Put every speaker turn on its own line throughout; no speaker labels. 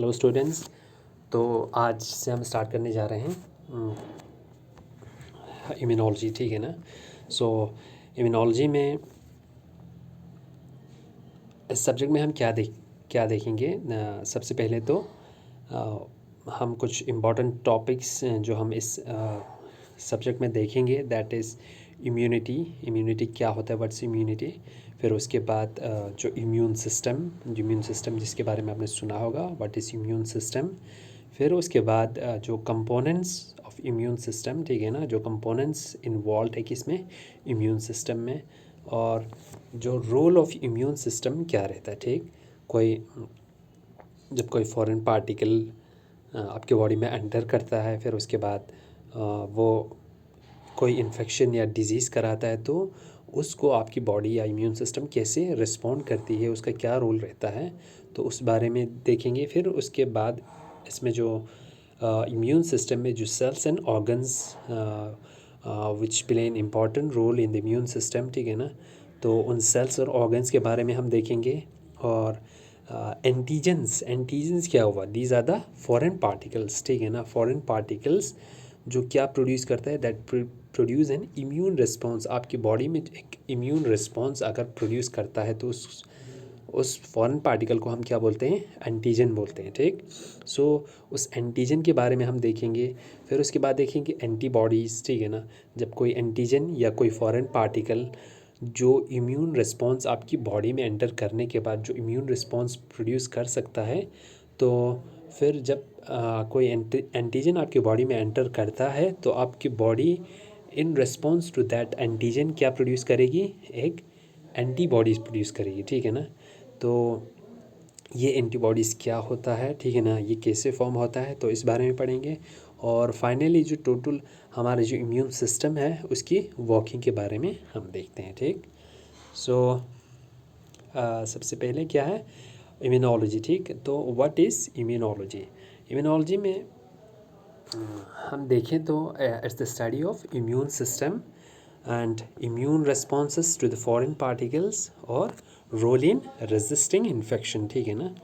Hello students. तो आज से हम स्टार्ट करने जा रहे हैं इम्यूनोलॉजी, ठीक है ना। सो इम्यूनोलॉजी में इस सब्जेक्ट में हम क्या देखेंगे। सबसे पहले तो हम कुछ इम्पॉर्टेंट टॉपिक्स जो हम इस सब्जेक्ट में देखेंगे, दैट इज़ इम्यूनिटी क्या होता है, व्हाट्स इम्यूनिटी। फिर उसके बाद जो इम्यून सिस्टम जिसके बारे में आपने सुना होगा, व्हाट इज़ इम्यून सिस्टम। फिर उसके बाद जो कंपोनेंट्स ऑफ इम्यून सिस्टम, ठीक है ना, जो कंपोनेंट्स इन्वॉल्व है किसमें, इम्यून सिस्टम में। और जो रोल ऑफ इम्यून सिस्टम क्या रहता है, ठीक। जब कोई फॉरेन पार्टिकल आपके बॉडी में एंटर करता है, फिर उसके बाद वो कोई इन्फेक्शन या डिजीज़ कराता है, तो उसको आपकी बॉडी या इम्यून सिस्टम कैसे रिस्पॉन्ड करती है, उसका क्या रोल रहता है, तो उस बारे में देखेंगे। फिर उसके बाद इसमें जो इम्यून सिस्टम में जो cells and organs which play an important role in the immune system, ठीक है ना, तो उन सेल्स और ऑर्गन्स के बारे में हम देखेंगे। और एंटीजन्स क्या हुआ, these are the foreign particles, ठीक है ना, फॉरेन पार्टिकल्स जो क्या प्रोड्यूस करता है, that produce an immune response. आपकी बॉडी में एक इम्यून रिस्पॉन्स अगर प्रोड्यूस करता है, तो उस फॉरेन पार्टिकल को हम क्या बोलते हैं, एंटीजन बोलते हैं, ठीक। सो उस एंटीजन के बारे में हम देखेंगे। फिर उसके बाद देखेंगे एंटीबॉडीज़, ठीक है ना। जब कोई एंटीजन या कोई फॉरेन पार्टिकल जो इम्यून रिस्पॉन्स आपकी बॉडी में एंटर करने के बाद जो इम्यून रिस्पॉन्स प्रोड्यूस कर सकता है, तो फिर जब कोई एंटीजन आपकी बॉडी में एंटर करता है, तो आपकी body in response to that antigen क्या प्रोड्यूस करेगी, एक एंटीबॉडीज़ प्रोड्यूस करेगी, ठीक है ना। तो ये एंटीबॉडीज़ क्या होता है, ठीक है ना, ये कैसे फॉर्म होता है, तो इस बारे में पढ़ेंगे। और फाइनली जो टोटल हमारा जो इम्यून सिस्टम है, उसकी वर्किंग के बारे में हम देखते हैं, ठीक। सो सबसे पहले क्या है, इम्यूनोलॉजी, ठीक। तो व्हाट इज़ इम्यूनोलॉजी। इम्यूनोलॉजी में हम देखें तो it's the study of immune system and immune responses to the foreign particles और रोल इन रेजिस्टिंग इन्फेक्शन, ठीक है ना।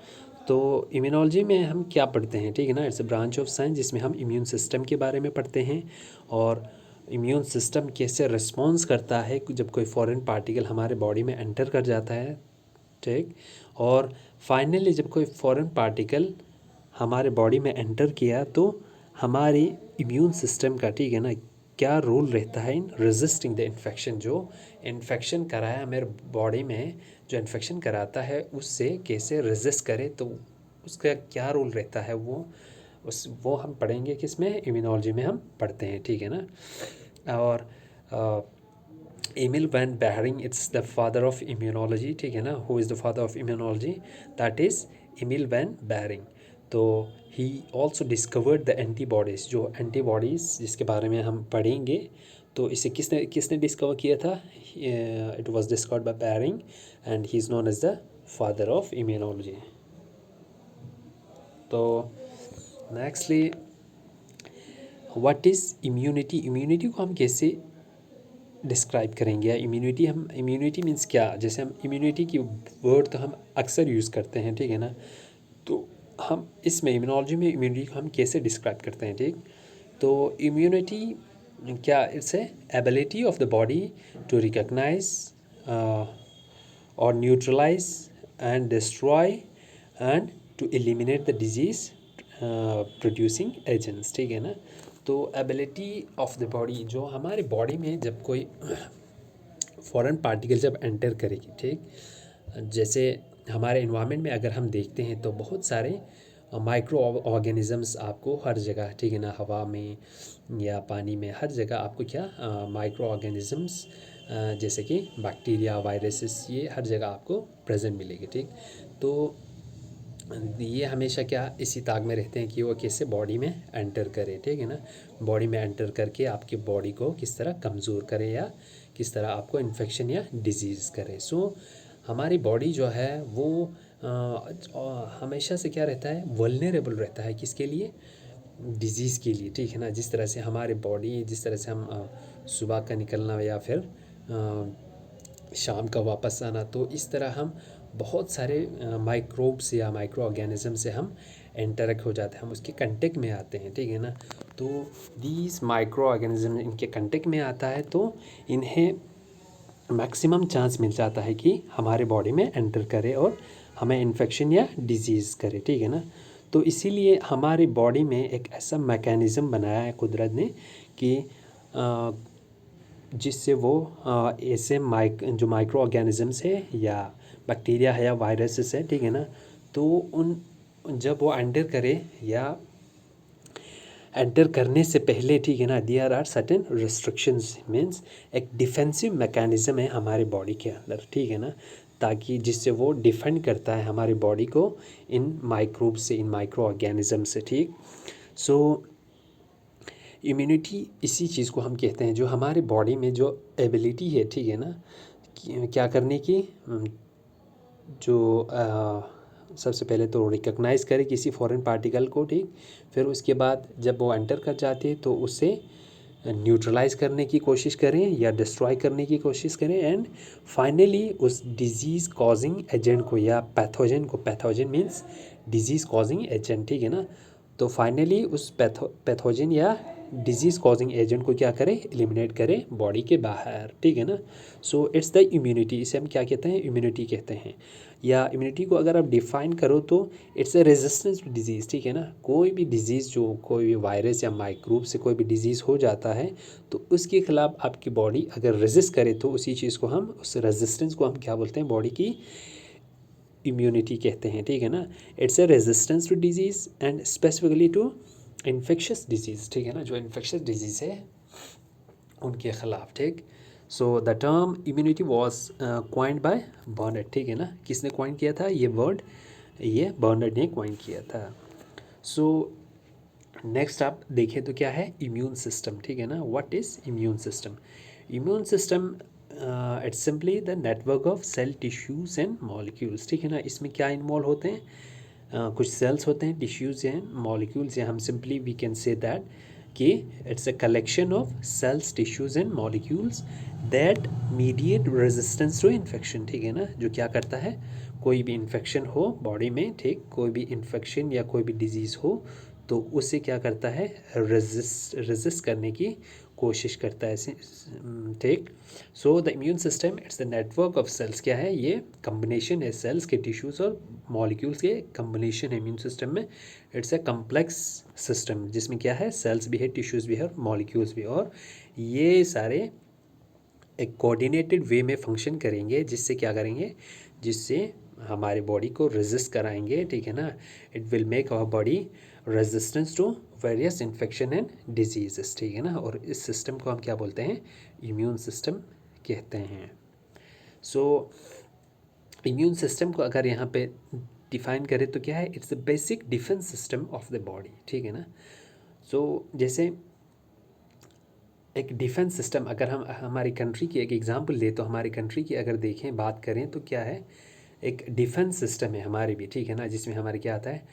तो इम्यूनोलॉजी में हम क्या पढ़ते हैं, ठीक है ना, it's a branch of science जिसमें हम इम्यून सिस्टम के बारे में पढ़ते हैं और इम्यून सिस्टम कैसे रिस्पॉन्स करता है जब कोई फॉरेन पार्टिकल हमारे बॉडी में एंटर कर जाता है, ठीक। और फाइनली जब कोई फॉरेन पार्टिकल हमारे बॉडी में एंटर किया, तो हमारी इम्यून सिस्टम का, ठीक है ना, क्या रोल रहता है इन रेजिस्टिंग द इन्फेक्शन। जो इन्फेक्शन कराया मेरे बॉडी में, जो इन्फेक्शन कराता है, उससे कैसे रेजिस्ट करे, तो उसका क्या रोल रहता है, वो हम पढ़ेंगे किस में, इम्यूनोलॉजी में हम पढ़ते हैं, ठीक है ना। और Emil von Behring, it's the father of immunology, ठीक है ना। Who is the father of immunology, that is Emil von Behring. तो he also discovered the antibodies, जो एंटीबॉडीज़ जिसके बारे में हम पढ़ेंगे, तो इसे किसने किसने डिस्कवर किया था, it was discovered by Behring and he is known as the father of immunology. तो nextly what is immunity. Immunity को हम कैसे डिस्क्राइब करेंगे, या इम्यूनिटी मीन्स क्या। जैसे हम इम्यूनिटी की वर्ड तो हम अक्सर यूज़ करते हैं, ठीक है ना। तो हम इसमें इम्यूनोलॉजी में इम्यूनिटी को हम कैसे डिस्क्राइब करते हैं, ठीक। तो इम्यूनिटी क्या, it's a ability of the body to recognise और neutralise and destroy and to eliminate the disease producing agents, ठीक है ना। तो एबिलिटी ऑफ द बॉडी, जो हमारे बॉडी में जब कोई फॉरेन पार्टिकल जब एंटर करेगी, ठीक। जैसे हमारे इन्वायरमेंट में अगर हम देखते हैं, तो बहुत सारे माइक्रो ऑर्गेनिजम्स आपको हर जगह, ठीक है ना, हवा में या पानी में, हर जगह आपको क्या माइक्रो ऑर्गेनिजम्स जैसे कि बैक्टीरिया, वायरसेस, ये हर जगह आपको प्रेजेंट मिलेगी, ठीक। तो ये हमेशा क्या इसी ताक में रहते हैं कि वो कैसे बॉडी में एंटर करे, ठीक है ना। बॉडी में एंटर करके आपकी बॉडी को किस तरह कमज़ोर करे या किस तरह आपको इन्फेक्शन या डिजीज़ करे। सो हमारी बॉडी जो है वो हमेशा से क्या रहता है, वल्नरेबल रहता है, किसके लिए, डिजीज़ के लिए, ठीक है ना। जिस तरह से हमारे बॉडी, जिस तरह से हम सुबह का निकलना या फिर शाम का वापस आना, तो इस तरह हम बहुत सारे माइक्रोब्स या माइक्रो ऑर्गेनिज्म से हम इंटरेक्ट हो जाते हैं, हम उसके कंटेक्ट में आते हैं, ठीक है ना। तो दीज माइक्रो ऑर्गेनिज्म इनके कंटेक्ट में आता है तो इन्हें मैक्सिमम चांस मिल जाता है कि हमारे बॉडी में एंटर करे और हमें इन्फेक्शन या डिजीज़ करे, ठीक है ना। तो इसीलिए हमारी बॉडी में एक ऐसा मैकेनिज़्म बनाया है कुदरत ने कि जिससे वो ऐसे जो माइक्रो ऑर्गेनिजम्स है या बैक्टीरिया है या वायरसेस है, ठीक है ना, तो उन जब वो एंटर करे या एंटर करने से पहले, ठीक है ना, there are certain restrictions, means एक डिफेंसिव मैकेनिज़्म है हमारे बॉडी के अंदर, ठीक है ना, ताकि जिससे वो डिफेंड करता है हमारी बॉडी को इन माइक्रोब से, इन माइक्रो ऑर्गेनिज्म से, ठीक। सो इम्यूनिटी इसी चीज़ को हम कहते हैं, जो हमारे बॉडी में जो एबिलिटी है, ठीक है ना, क्या करने की, जो सबसे पहले तो रिकग्नाइज़ करे किसी फॉरेन पार्टिकल को, ठीक। फिर उसके बाद जब वो एंटर कर जाते हैं तो उसे न्यूट्रलाइज़ करने की कोशिश करें या डिस्ट्रॉय करने की कोशिश करें, एंड फाइनली उस डिजीज़ कॉजिंग एजेंट को या pathogen means disease causing agent, ठीक है ना, तो फाइनली उस पैथोजन या डिजीज़ कॉजिंग एजेंट को क्या करें, एलिमिनेट करें बॉडी के बाहर, ठीक है ना। सो इट्स द इम्यूनिटी, इसे हम क्या कहते हैं, इम्यूनिटी कहते हैं। या इम्यूनिटी को अगर आप डिफ़ाइन करो तो it's a resistance to disease, ठीक है ना। कोई भी डिजीज़, जो कोई भी वायरस या माइक्रोब से कोई भी डिजीज़ हो जाता है तो उसके ख़िलाफ़ आपकी बॉडी अगर रेजिस्ट करे तो उसी चीज़ को हम, उस रेजिस्टेंस को हम क्या बोलते हैं, बॉडी की इम्यूनिटी कहते हैं, ठीक है ना। It's a resistance to disease and specifically to infectious disease, ठीक है ना, जो इन्फेक्शस डिजीज़ है उनके ख़िलाफ़, ठीक। So the term immunity was coined by Bernard, ठीक है ना। किसने क्वाइन किया था ये वर्ड, ये बर्नर्ड ने क्वाइन किया था। सो नेक्स्ट आप देखें तो क्या है, इम्यून सिस्टम, ठीक है ना। What is immune system? Immune system it's simply the network of cell, tissues and molecules, ठीक है ना। इसमें क्या इन्वॉल्व होते हैं, कुछ सेल्स होते हैं, टिश्यूज़ एंड मॉलिक्यूल्स, या हम simply we can say that कि it's a collection of cells, tissues and molecules that mediate resistance to infection, ठीक है ना, जो क्या करता है, कोई भी इन्फेक्शन हो बॉडी में, ठीक, कोई भी इन्फेक्शन या कोई भी डिजीज़ हो तो उसे क्या करता है, रेजिस्ट करने की कोशिश करता है, ठीक। So the immune system it's the network of cells, क्या है, ये कम्बिनेशन है सेल्स के, टिश्यूज़ और मॉलिक्यूल्स के कम्बिनेशन है इम्यून सिस्टम में। इट्स अ कम्प्लेक्स सिस्टम जिसमें क्या है, सेल्स भी है, टिश्यूज़ भी है और मॉलिक्यूल्स भी, और ये सारे एक कोऑर्डिनेटेड वे में फंक्शन करेंगे, जिससे क्या करेंगे, जिससे हमारे बॉडी को रेजिस्ट कराएंगे, ठीक है ना। It will make our body resistance to various infection and diseases, ठीक है ना। और इस सिस्टम को हम क्या बोलते हैं, इम्यून सिस्टम कहते हैं। सो इम्यून सिस्टम को अगर यहाँ पे डिफाइन करें तो क्या है, it's the basic defence system of the body, ठीक है ना। सो जैसे एक डिफेंस सिस्टम, अगर हम हमारी कंट्री की एक एग्जांपल ले तो हमारी कंट्री की अगर देखें, बात करें तो क्या है, एक डिफेंस सिस्टम है हमारे भी, ठीक है ना, जिसमें हमारे क्या आता है,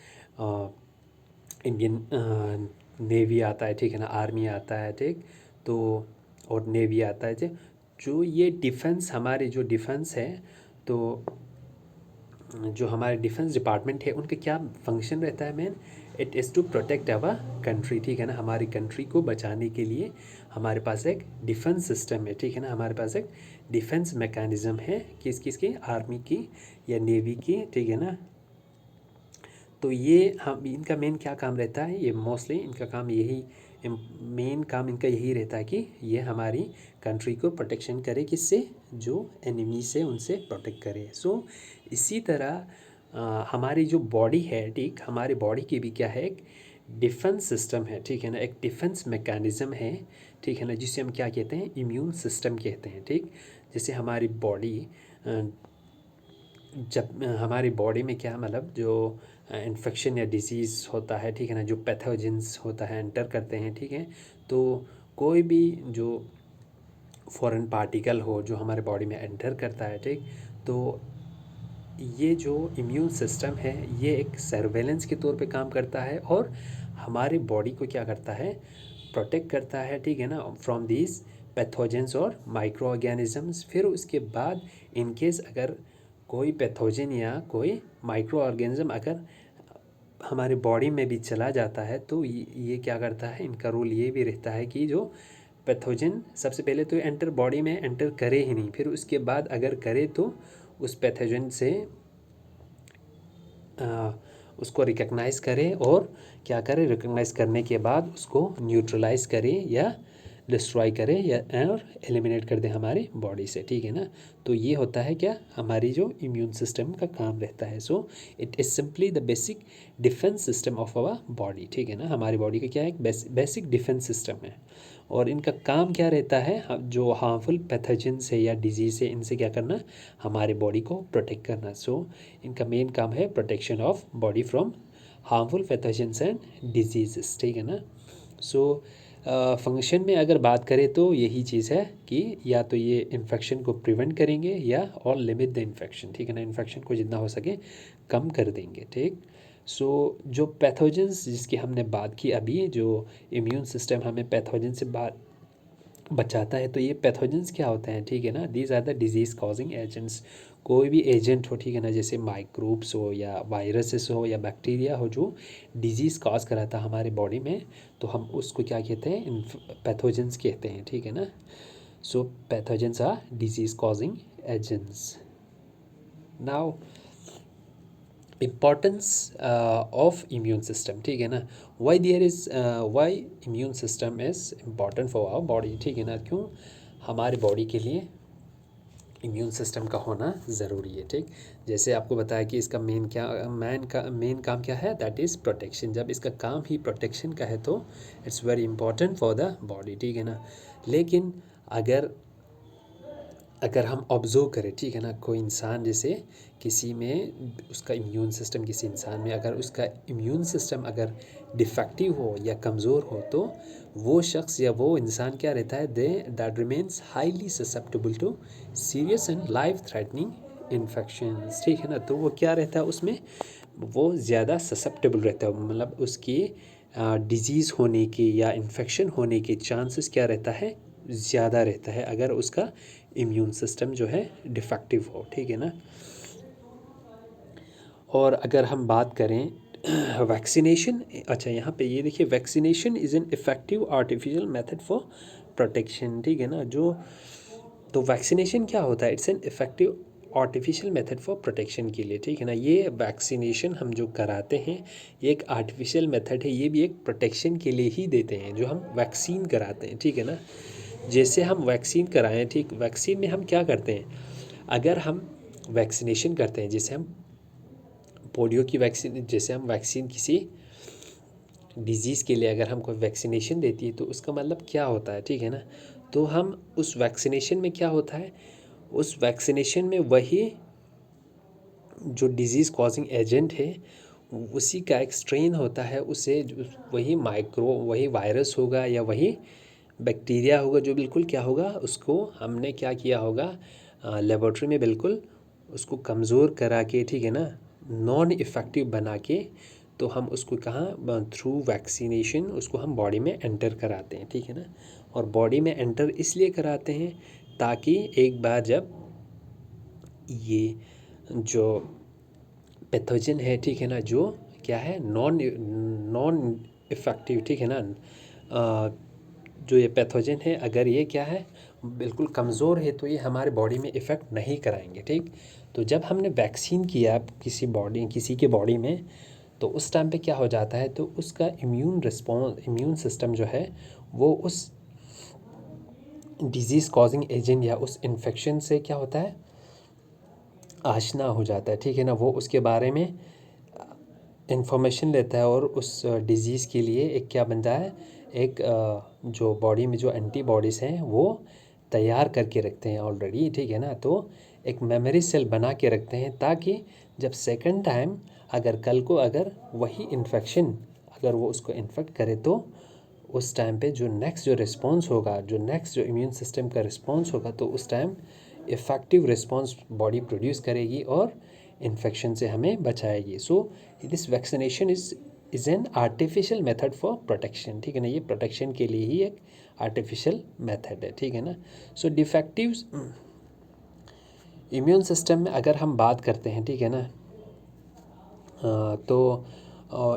इंडियन नेवी आता है, ठीक है ना, आर्मी आता है, ठीक, तो और नेवी आता है, ठीक। जो ये डिफेंस, हमारे जो डिफेंस है, तो जो हमारे डिफेंस डिपार्टमेंट है उनका क्या फंक्शन रहता है, main, it is to protect our country, ठीक है ना। हमारी कंट्री को बचाने के लिए हमारे पास एक डिफेंस सिस्टम है, ठीक है ना, हमारे पास एक डिफेंस मैकेनिज़्म है, किसकी, आर्मी की या नेवी की, ठीक है ना। तो ये हम, इनका मेन क्या काम रहता है, ये मोस्टली इनका काम यही, मेन काम इनका यही रहता है कि ये हमारी कंट्री को प्रोटेक्शन करे, किससे, जो एनिमी से, उनसे प्रोटेक्ट करे। सो इसी तरह हमारी जो बॉडी है, ठीक, हमारी बॉडी की भी क्या है, एक डिफेंस सिस्टम है, ठीक है ना, एक डिफेंस मैकेनिज़्म है, ठीक है ना, जिसे हम क्या कहते हैं, इम्यून सिस्टम कहते हैं, ठीक। जैसे हमारी बॉडी, जब हमारी बॉडी में क्या, मतलब जो इन्फेक्शन या डिजीज़ होता है, ठीक है ना, जो पैथोजेंस होता है एंटर करते हैं, ठीक है, तो कोई भी जो फॉरेन पार्टिकल हो जो हमारे बॉडी में एंटर करता है, ठीक, तो ये जो इम्यून सिस्टम है ये एक सर्वेलेंस के तौर पे काम करता है और हमारे बॉडी को क्या करता है, प्रोटेक्ट करता है, ठीक है ना, फ्रॉम दीज पैथोजेंस और माइक्रो ऑर्गेनिजम्स। फिर उसके बाद इन केस अगर कोई पैथोजन या कोई माइक्रो ऑर्गेनिज्म अगर हमारे बॉडी में भी चला जाता है तो ये क्या करता है, इनका रोल ये भी रहता है कि जो पैथोजन सबसे पहले तो एंटर बॉडी में एंटर करे ही नहीं, फिर उसके बाद अगर करे तो उस पैथोजन से उसको रिकग्नाइज़ करे और क्या करे, रिकग्नाइज़ करने के बाद उसको न्यूट्रलाइज़ करे या डिस्ट्रॉय करे या और एलिमिनेट कर दे हमारी बॉडी से, ठीक है ना। तो ये होता है क्या, हमारी जो इम्यून सिस्टम का काम रहता है। So it is simply the basic defence system of our body, ठीक है ना। हमारी बॉडी का क्या है, एक बेसिक डिफेंस सिस्टम है और इनका काम क्या रहता है, जो हार्मफुल पैथोजन से या डिजीज़ से इनसे क्या करना, हमारे बॉडी को प्रोटेक्ट करना। सो इनका मेन काम है protection of body from harmful pathogens and disease, ठीक है ना। सो फंक्शन में अगर बात करें तो यही चीज़ है कि या तो ये इन्फेक्शन को प्रिवेंट करेंगे या और लिमिट द इन्फेक्शन, ठीक है ना, इन्फेक्शन को जितना हो सके कम कर देंगे, ठीक। सो जो पैथोजेंस जिसकी हमने बात की अभी, जो इम्यून सिस्टम हमें पैथोजन से बचाता है, तो ये पैथोजेंस क्या होते हैं, ठीक है ना, these are the disease causing agents. कोई भी एजेंट हो, ठीक है ना, जैसे माइक्रोब्स हो या वायरसेस हो या बैक्टीरिया हो जो डिजीज़ कॉज कराता है हमारे बॉडी में, तो हम उसको क्या कहते हैं, पैथोजेंस कहते हैं, ठीक है ना। So pathogens are disease causing agents. Now importance of immune system, ठीक है ना, why immune system is important for our body, ठीक है ना, क्यों हमारे बॉडी के लिए इम्यून सिस्टम का होना ज़रूरी है, ठीक। जैसे आपको बताया कि इसका मेन काम क्या है, दैट इज़ प्रोटेक्शन। जब इसका काम ही प्रोटेक्शन का है तो it's very important for the body, ठीक है ना। लेकिन अगर हम ऑब्जर्व करें, ठीक है ना, कोई इंसान जैसे किसी में उसका इम्यून सिस्टम, किसी इंसान में अगर उसका इम्यून सिस्टम अगर डिफेक्टिव हो या कमज़ोर हो तो वो शख्स या वो इंसान क्या रहता है, that remains highly susceptible to serious and life threatening infections, ठीक है ना। तो वो क्या रहता है, उसमें वो ज़्यादा ससेप्टेबल रहता है, मतलब उसकी डिजीज़ होने की या इन्फेक्शन होने के चांसेस क्या रहता है, ज़्यादा रहता है अगर उसका इम्यून सिस्टम जो है डिफेक्टिव हो, ठीक है ना। और अगर हम बात करें वैक्सीनेशन, अच्छा यहाँ पे ये देखिए, vaccination is N effective artificial method for protection, ठीक है ना। जो तो वैक्सीनेशन क्या होता है, it's an effective artificial method for protection के लिए, ठीक है ना। ये वैक्सीनेशन हम जो कराते हैं ये एक आर्टिफिशियल मेथड है, ये भी एक प्रोटेक्शन के लिए ही देते हैं जो हम वैक्सीन कराते हैं, ठीक है ना। जैसे हम वैक्सीन कराएं, ठीक, वैक्सीन में हम क्या करते हैं, अगर हम वैक्सीनेशन करते हैं, जैसे हम पोलियो की वैक्सीन, जैसे हम वैक्सीन किसी डिजीज़ के लिए अगर हम कोई वैक्सीनेशन देती है तो उसका मतलब क्या होता है, ठीक है ना। तो हम उस वैक्सीनेशन में क्या होता है, उस वैक्सीनेशन में वही जो डिज़ीज़ कॉजिंग एजेंट है उसी का एक स्ट्रेन होता है, उसे वही वही वायरस होगा या वही बैक्टीरिया होगा जो बिल्कुल क्या होगा, उसको हमने क्या किया होगा, लेबॉर्ट्री में बिल्कुल उसको कमज़ोर करा के, ठीक है ना, नॉन इफ़ेक्टिव बना के, तो हम उसको कहाँ, थ्रू वैक्सीनेशन उसको हम बॉडी में एंटर कराते हैं, ठीक है ना। और बॉडी में एंटर इसलिए कराते हैं ताकि एक बार जब ये जो पैथोजन है, ठीक है ना, जो क्या है, नॉन इफ़ेक्टिव, ठीक है ना, जो ये पैथोजन है अगर ये क्या है, बिल्कुल कमज़ोर है तो ये हमारे बॉडी में इफ़ेक्ट नहीं कराएंगे, ठीक। तो जब हमने वैक्सीन किया किसी के बॉडी में, तो उस टाइम पे क्या हो जाता है, तो उसका इम्यून सिस्टम जो है वो उस डिजीज़ कॉजिंग एजेंट या उस इन्फेक्शन से क्या होता है, आशना हो जाता है, ठीक है ना। वो उसके बारे में इंफॉर्मेशन लेता है और उस डिज़ीज़ के लिए एक क्या बनता है, एक जो बॉडी में जो एंटीबॉडीज़ हैं वो तैयार करके रखते हैं ऑलरेडी, ठीक है ना। तो एक मेमोरी सेल बना के रखते हैं ताकि जब सेकंड टाइम अगर कल को अगर वही इन्फेक्शन अगर वो उसको इन्फेक्ट करे तो उस टाइम पे जो नेक्स्ट जो रिस्पॉन्स होगा, जो नेक्स्ट जो इम्यून सिस्टम का रिस्पॉन्स होगा, तो उस time effective response body produce करेगी और इन्फेक्शन से हमें बचाएगी। So this vaccination is an artificial method for protection, ठीक है ना। ये प्रोटेक्शन के लिए ही एक आर्टिफिशियल मेथड है, ठीक है ना। सो इम्यून सिस्टम में अगर हम बात करते हैं, ठीक है ना, तो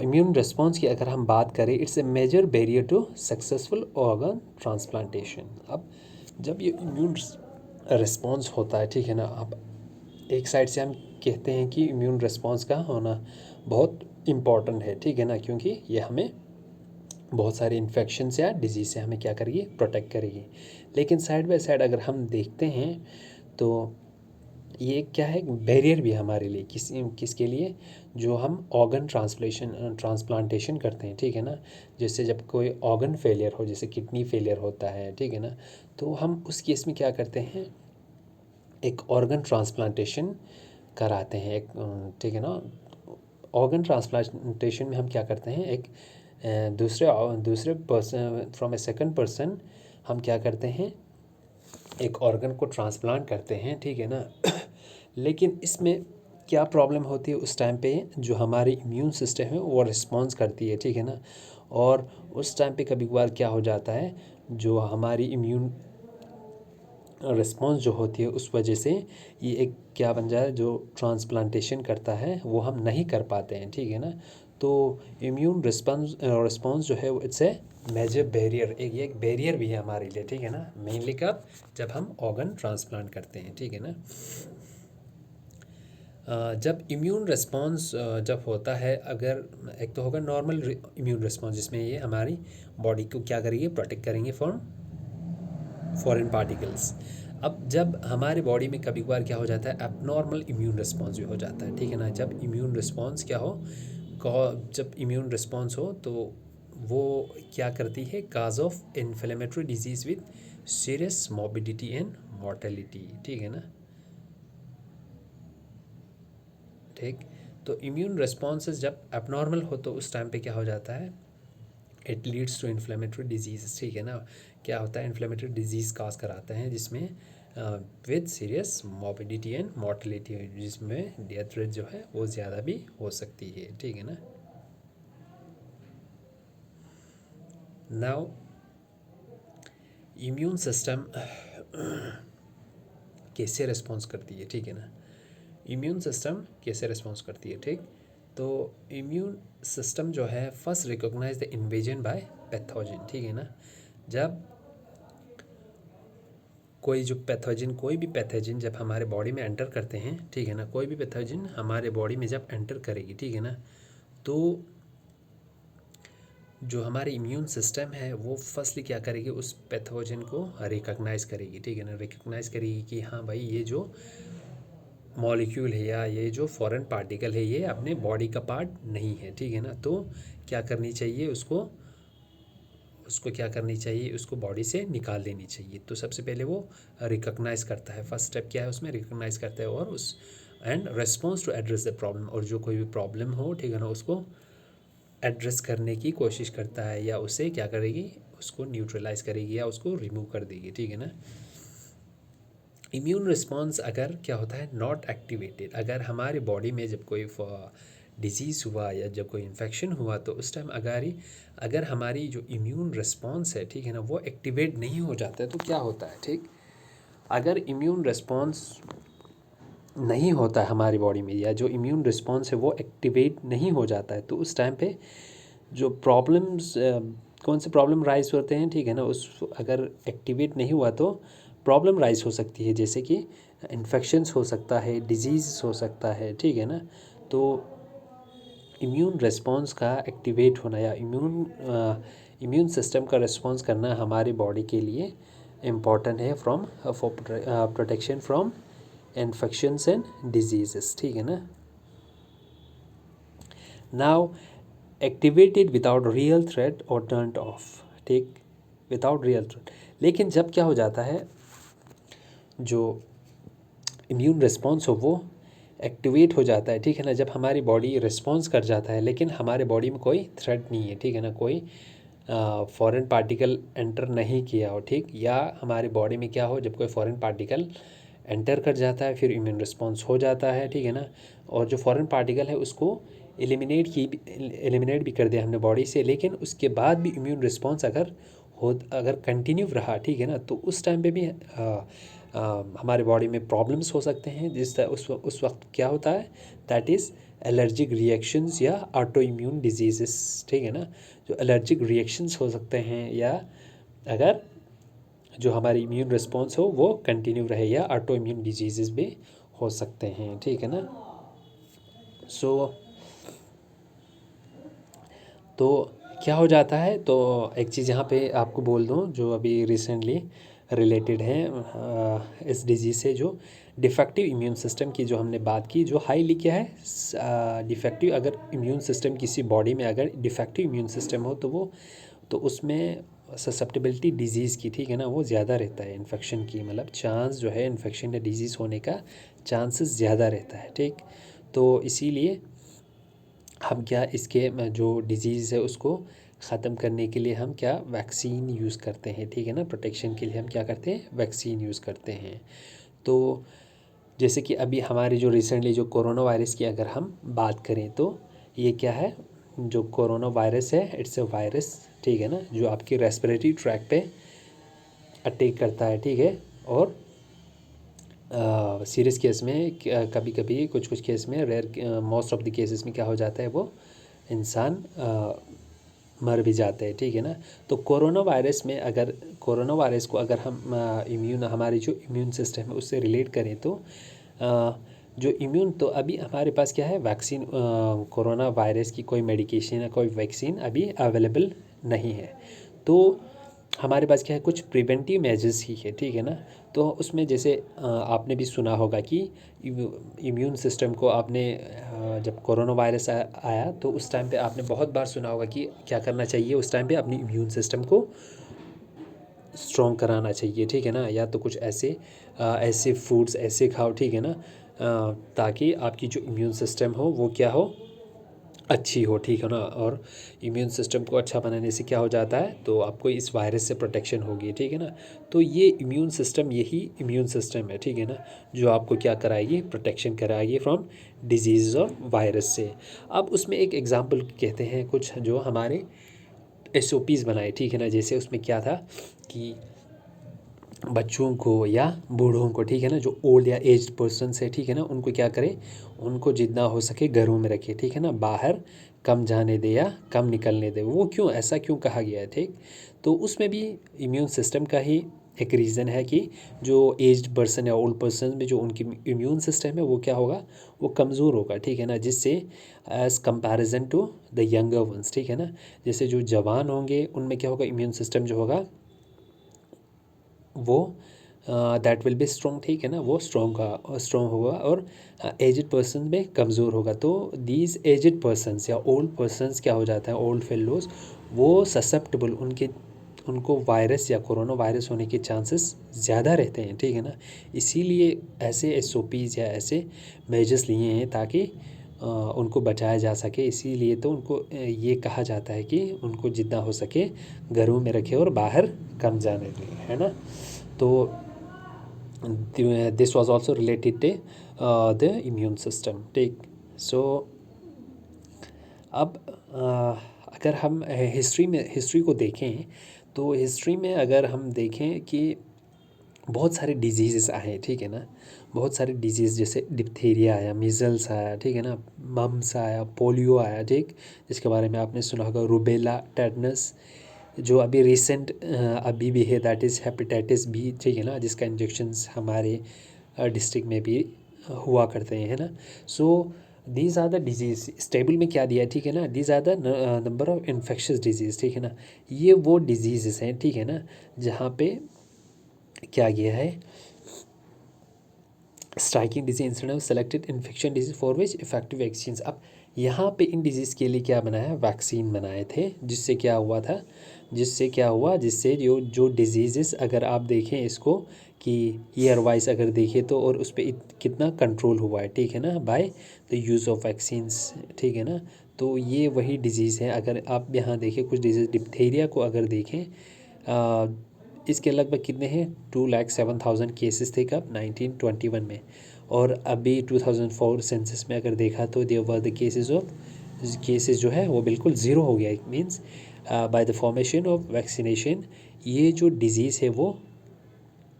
इम्यून रिस्पॉन्स की अगर हम बात करें, it's a major barrier to successful organ transplantation. अब जब ये इम्यून रिस्पॉन्स होता है, ठीक है ना, अब एक साइड से हम कहते हैं कि इम्यून रिस्पॉन्स का होना बहुत इम्पॉर्टेंट है, ठीक है ना, क्योंकि ये हमें बहुत सारे इन्फेक्शन से या डिजीज़ से हमें क्या करेगी, प्रोटेक्ट करेगी। लेकिन साइड बाय साइड अगर हम देखते हैं तो ये क्या है, बैरियर भी है हमारे लिए, किसके लिए, जो हम ऑर्गन ट्रांसप्लांटेशन करते हैं, ठीक है ना। जैसे जब कोई ऑर्गन फेलियर हो, जैसे किडनी फेलियर होता है, ठीक है ना, तो हम उस केस में क्या करते हैं, एक ऑर्गन ट्रांसप्लांटेशन कराते हैं, एक ठीक है ना। ऑर्गन ट्रांसप्लांटेशन में हम क्या करते हैं, एक दूसरे person from A second person हम क्या करते हैं, एक ऑर्गन को ट्रांसप्लांट करते हैं, ठीक है ना। लेकिन इसमें क्या प्रॉब्लम होती है, उस टाइम पे जो हमारी इम्यून सिस्टम है वो रिस्पॉन्स करती है, ठीक है ना। और उस टाइम पे कभी कभार क्या हो जाता है, जो हमारी इम्यून रिस्पॉन्स जो होती है उस वजह से ये एक क्या बन जाए, जो ट्रांसप्लांटेशन करता है वो हम नहीं कर पाते हैं, ठीक है ना। तो इम्यून रिस्पॉन्स जो है वो इट्स ए मेजर बैरियर, एक बैरियर भी है हमारे लिए, ठीक है ना। मेनली कब, जब हम ऑर्गन ट्रांसप्लांट करते हैं, ठीक है ना। जब इम्यून रिस्पॉन्स जब होता है, अगर एक तो होगा नॉर्मल इम्यून रिस्पॉन्स, जिसमें ये हमारी बॉडी को क्या करेंगे, प्रोटेक्ट करेंगे फ्रॉम फॉरेन पार्टिकल्स। अब जब हमारे बॉडी में कभी कभार क्या हो जाता है, एबनॉर्मल इम्यून रिस्पॉन्स भी हो जाता है, ठीक है ना। जब इम्यून रिस्पॉन्स क्या हो, जब इम्यून रिस्पॉन्स हो तो वो क्या करती है, cause of inflammatory disease with serious morbidity and mortality, ठीक है ना। ठीक, तो इम्यून रिस्पॉन्सेस जब एबनॉर्मल हो तो उस टाइम पे क्या हो जाता है, it leads to inflammatory disease, ठीक है ना। क्या होता है, इन्फ्लेमेटरी डिजीज़ काज कराते हैं, जिसमें with serious morbidity and mortality, जिसमें डेथ रेट जो है वो ज़्यादा भी हो सकती है, ठीक है ना। नाउ इम्यून सिस्टम कैसे रिस्पॉन्स करती है, ठीक है ना। इम्यून सिस्टम कैसे रिस्पॉन्स करती है, ठीक। तो इम्यून सिस्टम जो है first recognise the invasion by pathogen, ठीक है ना। जब कोई भी पैथोजन जब हमारे बॉडी में एंटर करते हैं, ठीक है ना, कोई भी पैथोजन हमारे बॉडी में जब एंटर करेगी, ठीक है ना, तो जो हमारी इम्यून सिस्टम है वो फर्स्टली क्या करेगी, उस पैथोजन को रिकॉग्नाइज करेगी, ठीक है ना। रिकॉग्नाइज करेगी कि हाँ भाई, ये जो मॉलिक्यूल है या ये जो फॉरेन पार्टिकल है ये अपने बॉडी का पार्ट नहीं है, ठीक है ना। तो क्या करनी चाहिए, उसको उसको क्या करनी चाहिए, उसको बॉडी से निकाल देनी चाहिए। तो सबसे पहले वो रिकॉग्नाइज करता है, फर्स्ट स्टेप क्या है उसमें, रिकॉग्नाइज करता है, और उस and response to address the problem, और जो कोई भी प्रॉब्लम हो, ठीक है ना, उसको एड्रेस करने की कोशिश करता है, या उसे क्या करेगी, उसको न्यूट्रलाइज करेगी या उसको रिमूव कर देगी, ठीक है ना। इम्यून रिस्पॉन्स अगर क्या होता है, नॉट एक्टिवेटेड, अगर हमारे बॉडी में जब कोई डिजीज़ हुआ या जब कोई इन्फेक्शन हुआ तो उस टाइम अगर हमारी जो इम्यून रिस्पॉन्स है, ठीक है ना, वो एक्टिवेट नहीं हो जाता है तो क्या होता है, ठीक। अगर इम्यून रिस्पॉन्स नहीं होता है हमारी बॉडी में, या जो इम्यून रिस्पॉन्स है वो एक्टिवेट नहीं हो जाता है, तो उस टाइम पे जो प्रॉब्लम्स कौन से प्रॉब्लम राइज होते हैं, ठीक है ना, उस अगर एक्टिवेट नहीं हुआ तो प्रॉब्लम राइज हो सकती है, जैसे कि इन्फेक्शंस हो सकता है, डिजीज़ हो सकता है, ठीक है ना। तो इम्यून रिस्पॉन्स का एक्टिवेट होना या इम्यून सिस्टम का रिस्पॉन्स करना हमारी बॉडी के लिए इम्पॉर्टेंट है for protection from infections and disease, ठीक है ना। Now activated without real threat और टर्न ऑफ, ठीक, विदाउट रियल थ्रेट। लेकिन जब क्या हो जाता है, जो इम्यून रिस्पॉन्स हो वो एक्टिवेट हो जाता है, ठीक है ना, जब हमारी बॉडी रिस्पॉन्स कर जाता है लेकिन हमारे बॉडी में कोई थ्रेट नहीं है, ठीक है ना, कोई फॉरेन पार्टिकल एंटर नहीं किया हो, ठीक, या हमारी बॉडी में क्या हो, जब कोई फॉरेन पार्टिकल एंटर कर जाता है फिर इम्यून रिस्पॉन्स हो जाता है, ठीक है ना। और जो फॉरेन पार्टिकल है उसको एलिमिनेट भी कर दिया हमने बॉडी से, लेकिन उसके बाद भी इम्यून रिस्पॉन्स अगर कंटिन्यू रहा, ठीक है ना, तो उस टाइम पे भी हमारे बॉडी में प्रॉब्लम्स हो सकते हैं, उस वक्त क्या होता है, दैट इज़ एलर्जिक रिएक्शंस या ऑटो इम्यून डिजीज़ेस, ठीक है ना। जो एलर्जिक रिएक्शंस हो सकते हैं, या अगर जो हमारी इम्यून रिस्पॉन्स हो वो कंटिन्यू रहे, या ऑटो इम्यून डिजीज़ेस भी हो सकते हैं, ठीक है ना। सो तो क्या हो जाता है, तो एक चीज़ यहाँ पे आपको बोल दूँ जो अभी रिसेंटली रिलेटेड है इस डिजीज़ से, जो डिफेक्टिव इम्यून सिस्टम की जो हमने बात की, जो हाईली क्या है डिफेक्टिव, अगर इम्यून सिस्टम किसी बॉडी में अगर डिफेक्टिव इम्यून सिस्टम हो तो वो, तो उसमें ससेप्टेबिलिटी डिजीज़ की, ठीक है ना, वो ज़्यादा रहता है इन्फेक्शन की, मतलब चांस जो है इन्फेक्शन या डिजीज़ होने का चांसेस ज़्यादा रहता है, ठीक। तो इसीलिए हम क्या इसके जो डिज़ीज़ है उसको ख़त्म करने के लिए हम क्या वैक्सीन यूज़ करते हैं, ठीक है ना। प्रोटेक्शन के लिए हम क्या करते हैं, वैक्सीन यूज़ करते हैं। तो जैसे कि अभी हमारी जो रिसेंटली जो कोरोना वायरस की अगर हम बात करें, तो ये क्या है, जो कोरोना वायरस है, इट्स अ वायरस, ठीक है ना, जो आपकी रेस्पिरेटरी ट्रैक पे अटैक करता है, ठीक है। और सीरियस केस में कभी कभी कुछ कुछ केस में, rare most of the cases में क्या हो जाता है, वो इंसान मर भी जाते हैं, ठीक है ना। तो कोरोना वायरस में अगर कोरोना वायरस को अगर हम हमारी जो इम्यून सिस्टम है उससे रिलेट करें, तो जो इम्यून, तो अभी हमारे पास क्या है, वैक्सीन, कोरोना वायरस की कोई मेडिकेशन या कोई वैक्सीन अभी अवेलेबल नहीं है। तो हमारे पास क्या है, कुछ प्रिवेंटिव मेजर्स ही है, ठीक है ना। तो उसमें जैसे आपने भी सुना होगा कि इम्यून सिस्टम को आपने जब कोरोना वायरस आया तो उस टाइम पे आपने बहुत बार सुना होगा कि क्या करना चाहिए, उस टाइम पे अपनी इम्यून सिस्टम को स्ट्रॉन्ग कराना चाहिए, ठीक है ना। या तो कुछ ऐसे ऐसे फूड्स ऐसे खाओ, ठीक है ना, ताकि आपकी जो इम्यून सिस्टम हो वो क्या हो, अच्छी हो, ठीक है ना। और इम्यून सिस्टम को अच्छा बनाने से क्या हो जाता है, तो आपको इस वायरस से प्रोटेक्शन होगी, ठीक है ना। तो ये इम्यून सिस्टम, यही इम्यून सिस्टम है, ठीक है ना, जो आपको क्या कराएगी, प्रोटेक्शन कराएगी फ्रॉम डिजीज़ ऑफ वायरस से। अब उसमें एक एग्जांपल कहते हैं कुछ जो हमारे SOPs बनाए, ठीक है ना। जैसे उसमें क्या था कि बच्चों को या बूढ़ों को, ठीक है ना, जो ओल्ड या एज्ड पर्सनस है, ठीक है ना, उनको क्या करें, उनको जितना हो सके घरों में रखे, ठीक है ना, बाहर कम जाने दे या कम निकलने दे। वो क्यों, ऐसा क्यों कहा गया है, ठीक। तो उसमें भी इम्यून सिस्टम का ही एक रीज़न है कि जो एज्ड पर्सन या ओल्ड पर्सन में जो उनकी इम्यून सिस्टम है वो क्या होगा, वो कमज़ोर होगा, ठीक है ना, जिससे as comparison to the younger ones, ठीक है ना। जैसे जो जवान होंगे उनमें क्या होगा, इम्यून सिस्टम जो होगा वो दैट विल बी स्ट्रॉन्ग, ठीक है ना, वो स्ट्रॉन्ग होगा, और एजड पर्सन में कमज़ोर होगा। तो दीज एजड पर्सनस या ओल्ड पर्सनस क्या हो जाता है, ओल्ड फेलोज, वो ससेप्टेबल, उनको वायरस या कोरोना वायरस होने के चांसेस ज़्यादा रहते हैं, ठीक है ना। इसीलिए ऐसे SOPs या ऐसे मेजर्स लिए हैं ताकि उनको बचाया जा सके। इसीलिए तो उनको ये कहा जाता है कि उनको जितना हो सके घरों में रखें और बाहर कम जाने दें, है ना। तो this was also related to the immune system, ठीक। सो अब अगर हम हिस्ट्री को देखें, तो हिस्ट्री में अगर हम देखें कि बहुत सारे डिजीज़ आए, ठीक है ना, बहुत सारे डिजीज़, जैसे डिप्थीरिया आया, मीज़ल्स आया, ठीक है ना, मम्स आया, पोलियो आया, ठीक, जिसके बारे में आपने सुना होगा, रूबेला, टेटनस, जो अभी रिसेंट अभी भी है, दैट इज़ हेपेटाइटिस बी, ठीक है ना, जिसका इंजेक्शंस हमारे डिस्ट्रिक्ट में भी हुआ करते हैं, है ना। So these are the disease, table में क्या दिया है, ठीक है ना, these are the number of infectious disease, ठीक है ना। ये वो डिजीज़ हैं, ठीक है ना, जहाँ पे क्या किया है, striking disease instead of selected infection disease for which effective vaccines. अब यहाँ पे इन डिजीज़ के लिए क्या बनाया, वैक्सीन बनाए थे, जिससे क्या हुआ था, जिससे जो जो डिजीज़, अगर आप देखें इसको कि ईयर वाइज अगर देखें तो, और उस पर कितना कंट्रोल हुआ है, ठीक है ना, by the use of vaccines, ठीक है ना। तो ये वही डिजीज़ है। अगर आप यहाँ देखें कुछ डिजीज़, डिप्थीरिया को अगर देखें, इसके लगभग कितने हैं, 2,07,000 केसेस थे कब, 1921 में। और अभी 2004 सेंसस में अगर देखा तो देयर वर द केसेस जो है वो बिल्कुल ज़ीरो हो गया। It means by the formation of vaccination ये जो डिज़ीज़ है वो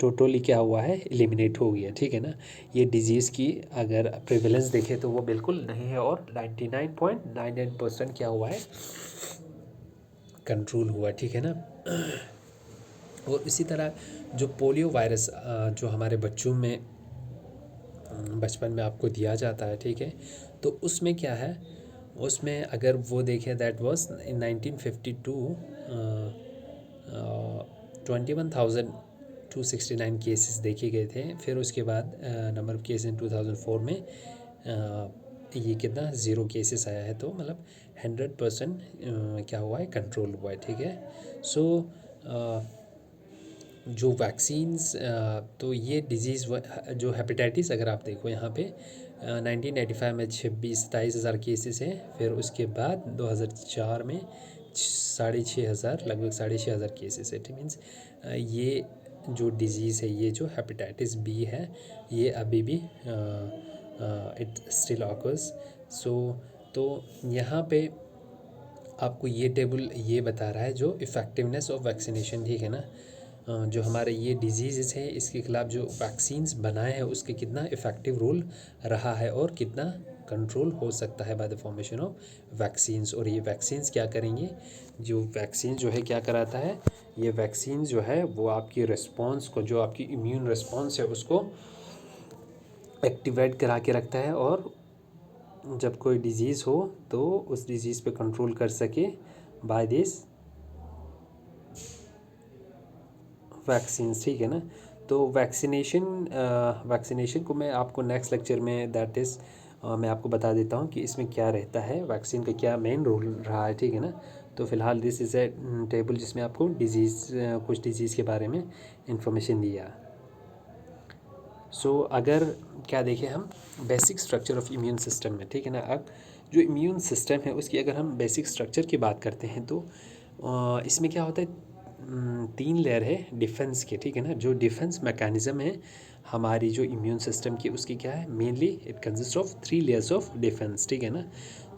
टोटली क्या हुआ है, एलिमिनेट हो गया, ठीक है ना। ये डिजीज़ की अगर प्रिवेलेंस देखें तो वो बिल्कुल नहीं है, और 99.99% क्या हुआ है, कंट्रोल हुआ, ठीक है ना। और इसी तरह जो पोलियो वायरस जो हमारे बच्चों में बचपन में आपको दिया जाता है, ठीक है, तो उसमें क्या है, उसमें अगर वो देखें दैट वाज इन 1952 21,269 केसेस देखे गए थे। फिर उसके बाद नंबर ऑफ केस इन 2004 में ये कितना 0 केसेस आया है, तो मतलब 100% क्या हुआ है, कंट्रोल हुआ है, ठीक है। सो जो वैक्सीन्स तो ये डिजीज़ जो हेपेटाइटिस अगर आप देखो यहाँ पे 1985 में 27,000 केसेस हैं। फिर उसके बाद 2004 में 6,500 लगभग 6,500 केसेस है। इट मीन्स ये जो डिज़ीज़ है, ये जो हेपेटाइटिस बी है, ये अभी भी इट स्टिल ऑकर्स। सो तो यहाँ पे आपको ये टेबल ये बता रहा है जो इफ़ेक्टिवनेस ऑफ वैक्सीनेशन, ठीक है ना। जो हमारे ये डिजीज़ हैं इसके ख़िलाफ़ जो वैक्सीन्स बनाए हैं उसके कितना इफ़ेक्टिव रोल रहा है और कितना कंट्रोल हो सकता है by the formation of vaccines. और ये वैक्सीन्स क्या करेंगे, जो वैक्सीन जो है क्या कराता है, ये वैक्सीन जो है वो आपकी रिस्पॉन्स को, जो आपकी इम्यून रिस्पॉन्स है उसको एक्टिवेट करा के रखता है, और जब कोई डिज़ीज़ हो तो उस डिज़ीज़ पे कंट्रोल कर सके बाय दिस वैक्सीन्स, ठीक है ना। तो वैक्सीनेशन को मैं आपको नेक्स्ट लेक्चर में दैट इज़ मैं आपको बता देता हूँ कि इसमें क्या रहता है, वैक्सीन का क्या मेन रोल रहा है, ठीक है ना। तो फ़िलहाल दिस इज़ ए टेबल जिसमें आपको कुछ डिज़ीज़ के बारे में इंफॉर्मेशन दिया। सो अगर क्या देखें हम basic structure of immune system में, ठीक है ना। अब जो इम्यून सिस्टम है उसकी अगर हम बेसिक स्ट्रक्चर की बात करते हैं तो इसमें क्या होता है, 3 लेयर है डिफेंस के, ठीक है ना। जो डिफेंस मैकेनिज़्म है हमारी जो इम्यून सिस्टम की, उसकी क्या है, mainly it consist of 3 layers of defence, ठीक है ना।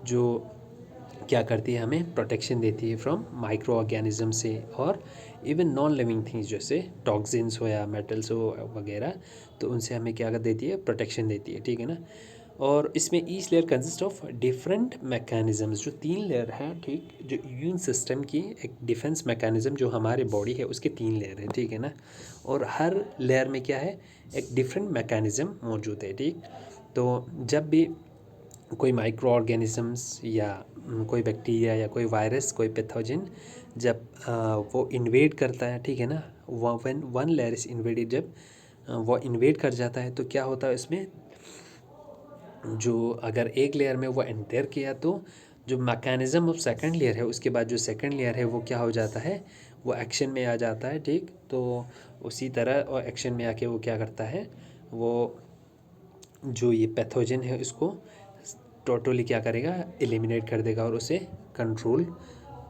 जो क्या करती है, हमें प्रोटेक्शन देती है फ्रॉम माइक्रो ऑर्गेनिज्म से और इवन नॉन लिविंग थिंग्स जैसे टॉक्सिन्स हो या मेटल्स हो वगैरह, तो उनसे हमें क्या कर देती है, प्रोटेक्शन देती है, ठीक है ना। और इसमें each layer consist of different mechanisms, जो 3 लेयर हैं, ठीक, जो इम्यून सिस्टम की एक डिफेंस मैकेनिज़्म जो हमारे बॉडी है उसके 3 लेयर है, ठीक है ना। और हर लेयर में क्या है, एक डिफरेंट मैकेनिज़्म मौजूद है, ठीक। तो जब भी कोई माइक्रो ऑर्गेनिजम्स या कोई बैक्टीरिया या कोई वायरस, कोई पैथोजन जब वो इन्वेड करता है, ठीक है ना, when one layer is invaded, जब वो इन्वेड कर जाता है तो क्या होता है इसमें, जो अगर एक लेयर में वो एंटर किया तो जो मैकेनिज़्म ऑफ सेकंड लेयर है उसके बाद जो सेकंड लेयर है वो क्या हो जाता है, वो एक्शन में आ जाता है, ठीक। तो उसी तरह और एक्शन में आके वो क्या करता है, वो जो ये पैथोजन है उसको टोटली क्या करेगा, एलिमिनेट कर देगा और उसे कंट्रोल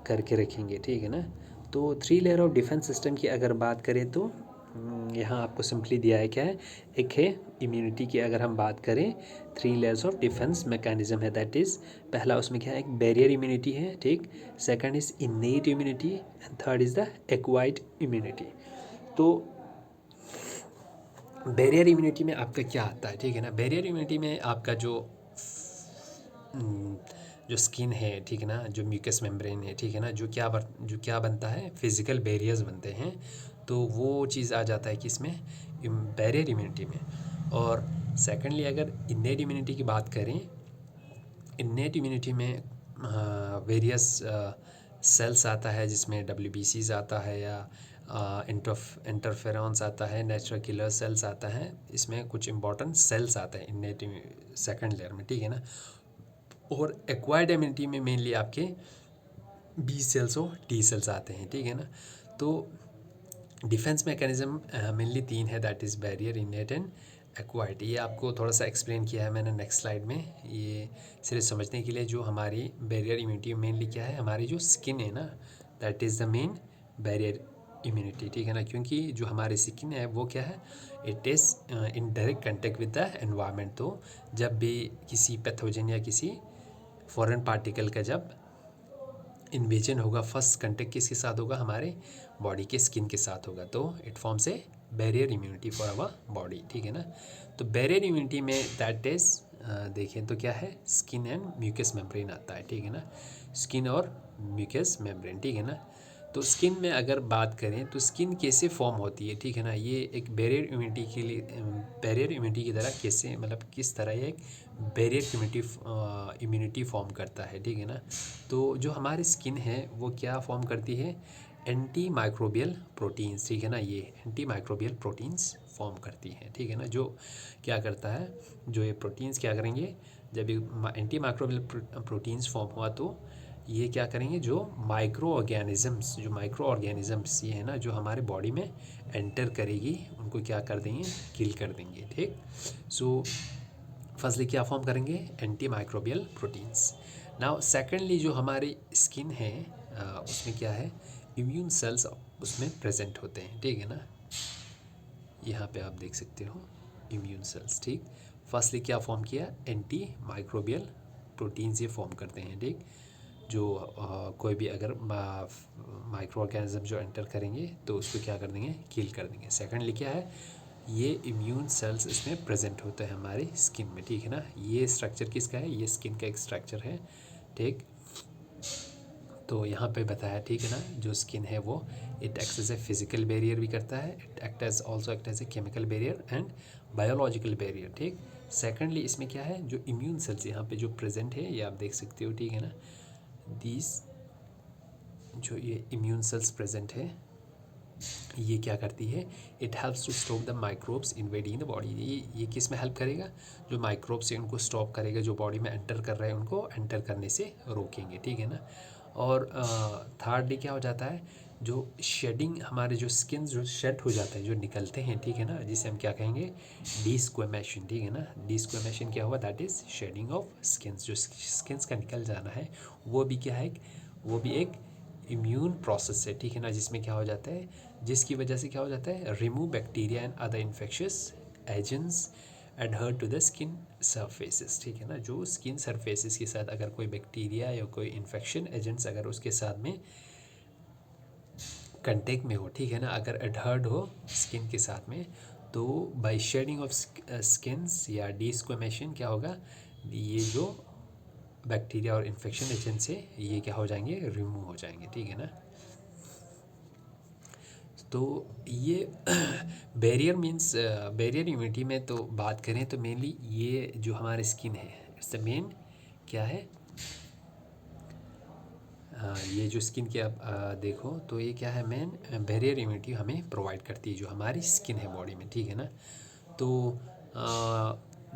करके रखेंगे, ठीक है ना। तो 3 लेयर ऑफ डिफेंस सिस्टम की अगर बात करें तो यहाँ आपको सिंपली दिया है क्या है, एक है इम्यूनिटी की अगर हम बात करें, 3 लेयर्स ऑफ डिफेंस मैकेनिज्म है, दैट इज़ पहला उसमें क्या है, एक बैरियर इम्यूनिटी है, ठीक। Second is innate immunity and third is the acquired immunity. तो बैरियर इम्यूनिटी में आपका क्या आता है, ठीक है ना। बैरियर इम्यूनिटी में आपका जो स्किन है, ठीक है ना, जो म्यूकस मेम्ब्रेन है, ठीक है ना, जो क्या बनता है, फिज़िकल बैरियर्स बनते हैं, तो वो चीज़ आ जाता है कि इसमें बैरियर इम्यूनिटी में। और सेकेंडली अगर इन्नेट इम्यूनिटी की बात करें, इन्नेट इम्यूनिटी में वेरियस सेल्स आता है जिसमें WBCs आता है या इंटरफेरॉन्स आता है, नेचुरल किलर सेल्स आता है, इसमें कुछ इंपॉर्टेंट सेल्स आते हैं इन्नेट सेकंड लेयर में, ठीक है ना। और एक्वायर्ड इम्यूनिटी में मेनली आपके B सेल्स और T सेल्स आते हैं, ठीक है ना। तो डिफेंस मैकेनिज्म मेनली 3 है, that is barrier, इनेट and acquired. ये आपको थोड़ा सा एक्सप्लेन किया है मैंने नेक्स्ट स्लाइड में, ये सिर्फ समझने के लिए। जो हमारी बैरियर इम्यूनिटी मेनली क्या है, हमारी जो स्किन है ना, that is the main barrier immunity, ठीक है ना। क्योंकि जो हमारी स्किन है वो क्या है, it is in direct contact with the environment. तो जब भी किसी पैथोजन या किसी फॉरेन पार्टिकल का जब इन्वेजन होगा, फर्स्ट कंटेक्ट किसके साथ होगा, हमारे बॉडी के स्किन के साथ होगा, तो it forms a barrier immunity for our body, ठीक है ना। तो बैरियर इम्यूनिटी में दैट इज़ देखें तो क्या है, स्किन एंड म्यूकस मेम्ब्रेन आता है, ठीक है ना, स्किन और म्यूकस मेम्ब्रेन, ठीक है ना। तो स्किन में अगर बात करें तो स्किन कैसे फॉर्म होती है, ठीक है ना, ये एक बैरियर इम्यूनिटी के लिए बैरियर इम्यूनिटी की तरह कैसे, मतलब किस तरह ये एक बैरियर इम्यूनिटी फॉर्म करता है, ठीक है ना। तो जो हमारी स्किन है वो क्या फॉर्म करती है, एंटी माइक्रोबियल प्रोटीन्स, ठीक है ना, ये एंटी माइक्रोबियल प्रोटीन्स फॉर्म करती हैं, ठीक है ना। जो क्या करता है, जो ये प्रोटीन्स क्या करेंगे, जब ये एंटी माइक्रोबियल प्रोटीन्स फॉर्म हुआ तो ये क्या करेंगे, जो माइक्रो ऑर्गेनिज़म्स ये है ना, जो हमारे बॉडी में एंटर करेगी उनको क्या कर देंगे, किल कर देंगे, ठीक। सो फर्स्टली क्या फॉर्म करेंगे, anti microbial proteins. Now secondly जो हमारी स्किन है उसमें क्या है, इम्यून सेल्स उसमें प्रेजेंट होते हैं, ठीक है ना, यहाँ पे आप देख सकते हो इम्यून सेल्स, ठीक। फर्स्टली क्या फॉर्म किया, एंटी माइक्रोबियल प्रोटीन्स ये फॉर्म करते हैं, ठीक। जो कोई भी अगर माइक्रो ऑर्गेनिज्म जो एंटर करेंगे तो उसको क्या कर देंगे, किल कर देंगे। सेकेंडली क्या है, ये इम्यून सेल्स इसमें प्रेजेंट होते हैं हमारी स्किन में, ठीक है ना। ये स्ट्रक्चर किसका है, ये स्किन का एक स्ट्रक्चर है, ठीक। तो यहाँ पे बताया, ठीक है ना, जो स्किन है वो it act as a physical barrier भी करता है, it act as also act as a chemical barrier and biological barrier, ठीक। सेकेंडली इसमें क्या है, जो इम्यून सेल्स यहाँ पे जो प्रेजेंट है ये आप देख सकते हो, ठीक है ना, दीज जो ये इम्यून सेल्स प्रेजेंट है ये क्या करती है, it helps to stop the microbes invading the body. ये किस में हेल्प करेगा, जो माइक्रोब्स है उनको स्टॉप करेगा, जो बॉडी में एंटर कर रहे हैं उनको एंटर करने से रोकेंगे, ठीक है ना। और थर्डली क्या हो जाता है, जो शेडिंग हमारे जो स्किन जो शेड हो जाता है, जो निकलते हैं, ठीक है ना, जिसे हम क्या कहेंगे, डिस्क्वेमेशन, ठीक है ना। डिस्क्वेमेशन क्या हुआ, that is shedding of skins, जो स्किन्स का निकल जाना है वो भी क्या है, वो भी एक इम्यून प्रोसेस है, ठीक है ना, जिसमें क्या हो जाता है, जिसकी वजह से क्या हो जाता है, remove bacteria and other infectious agents adhere to the skin surfaces, ठीक है ना। जो स्किन सरफेसेस के साथ अगर कोई बैक्टीरिया या कोई इन्फेक्शन एजेंट्स अगर उसके साथ में कंटेक्ट में हो, ठीक है ना, अगर एडहर्ड हो स्किन के साथ में, तो बाय शेडिंग ऑफ स्किन्स या डिस्क्वेमेशन क्या होगा, ये जो बैक्टीरिया और इन्फेक्शन एजेंट से ये क्या हो जाएंगे, रिमूव हो जाएंगे, ठीक है ना। तो ये बैरियर मीन्स बैरियर इम्यूनिटी में तो बात करें तो मेनली ये जो हमारे स्किन है इट्स द मेन क्या है, ये जो स्किन की आप देखो तो ये क्या है, मेन बैरियर इम्यूनिटी हमें प्रोवाइड करती है जो हमारी स्किन है बॉडी में, ठीक है ना। तो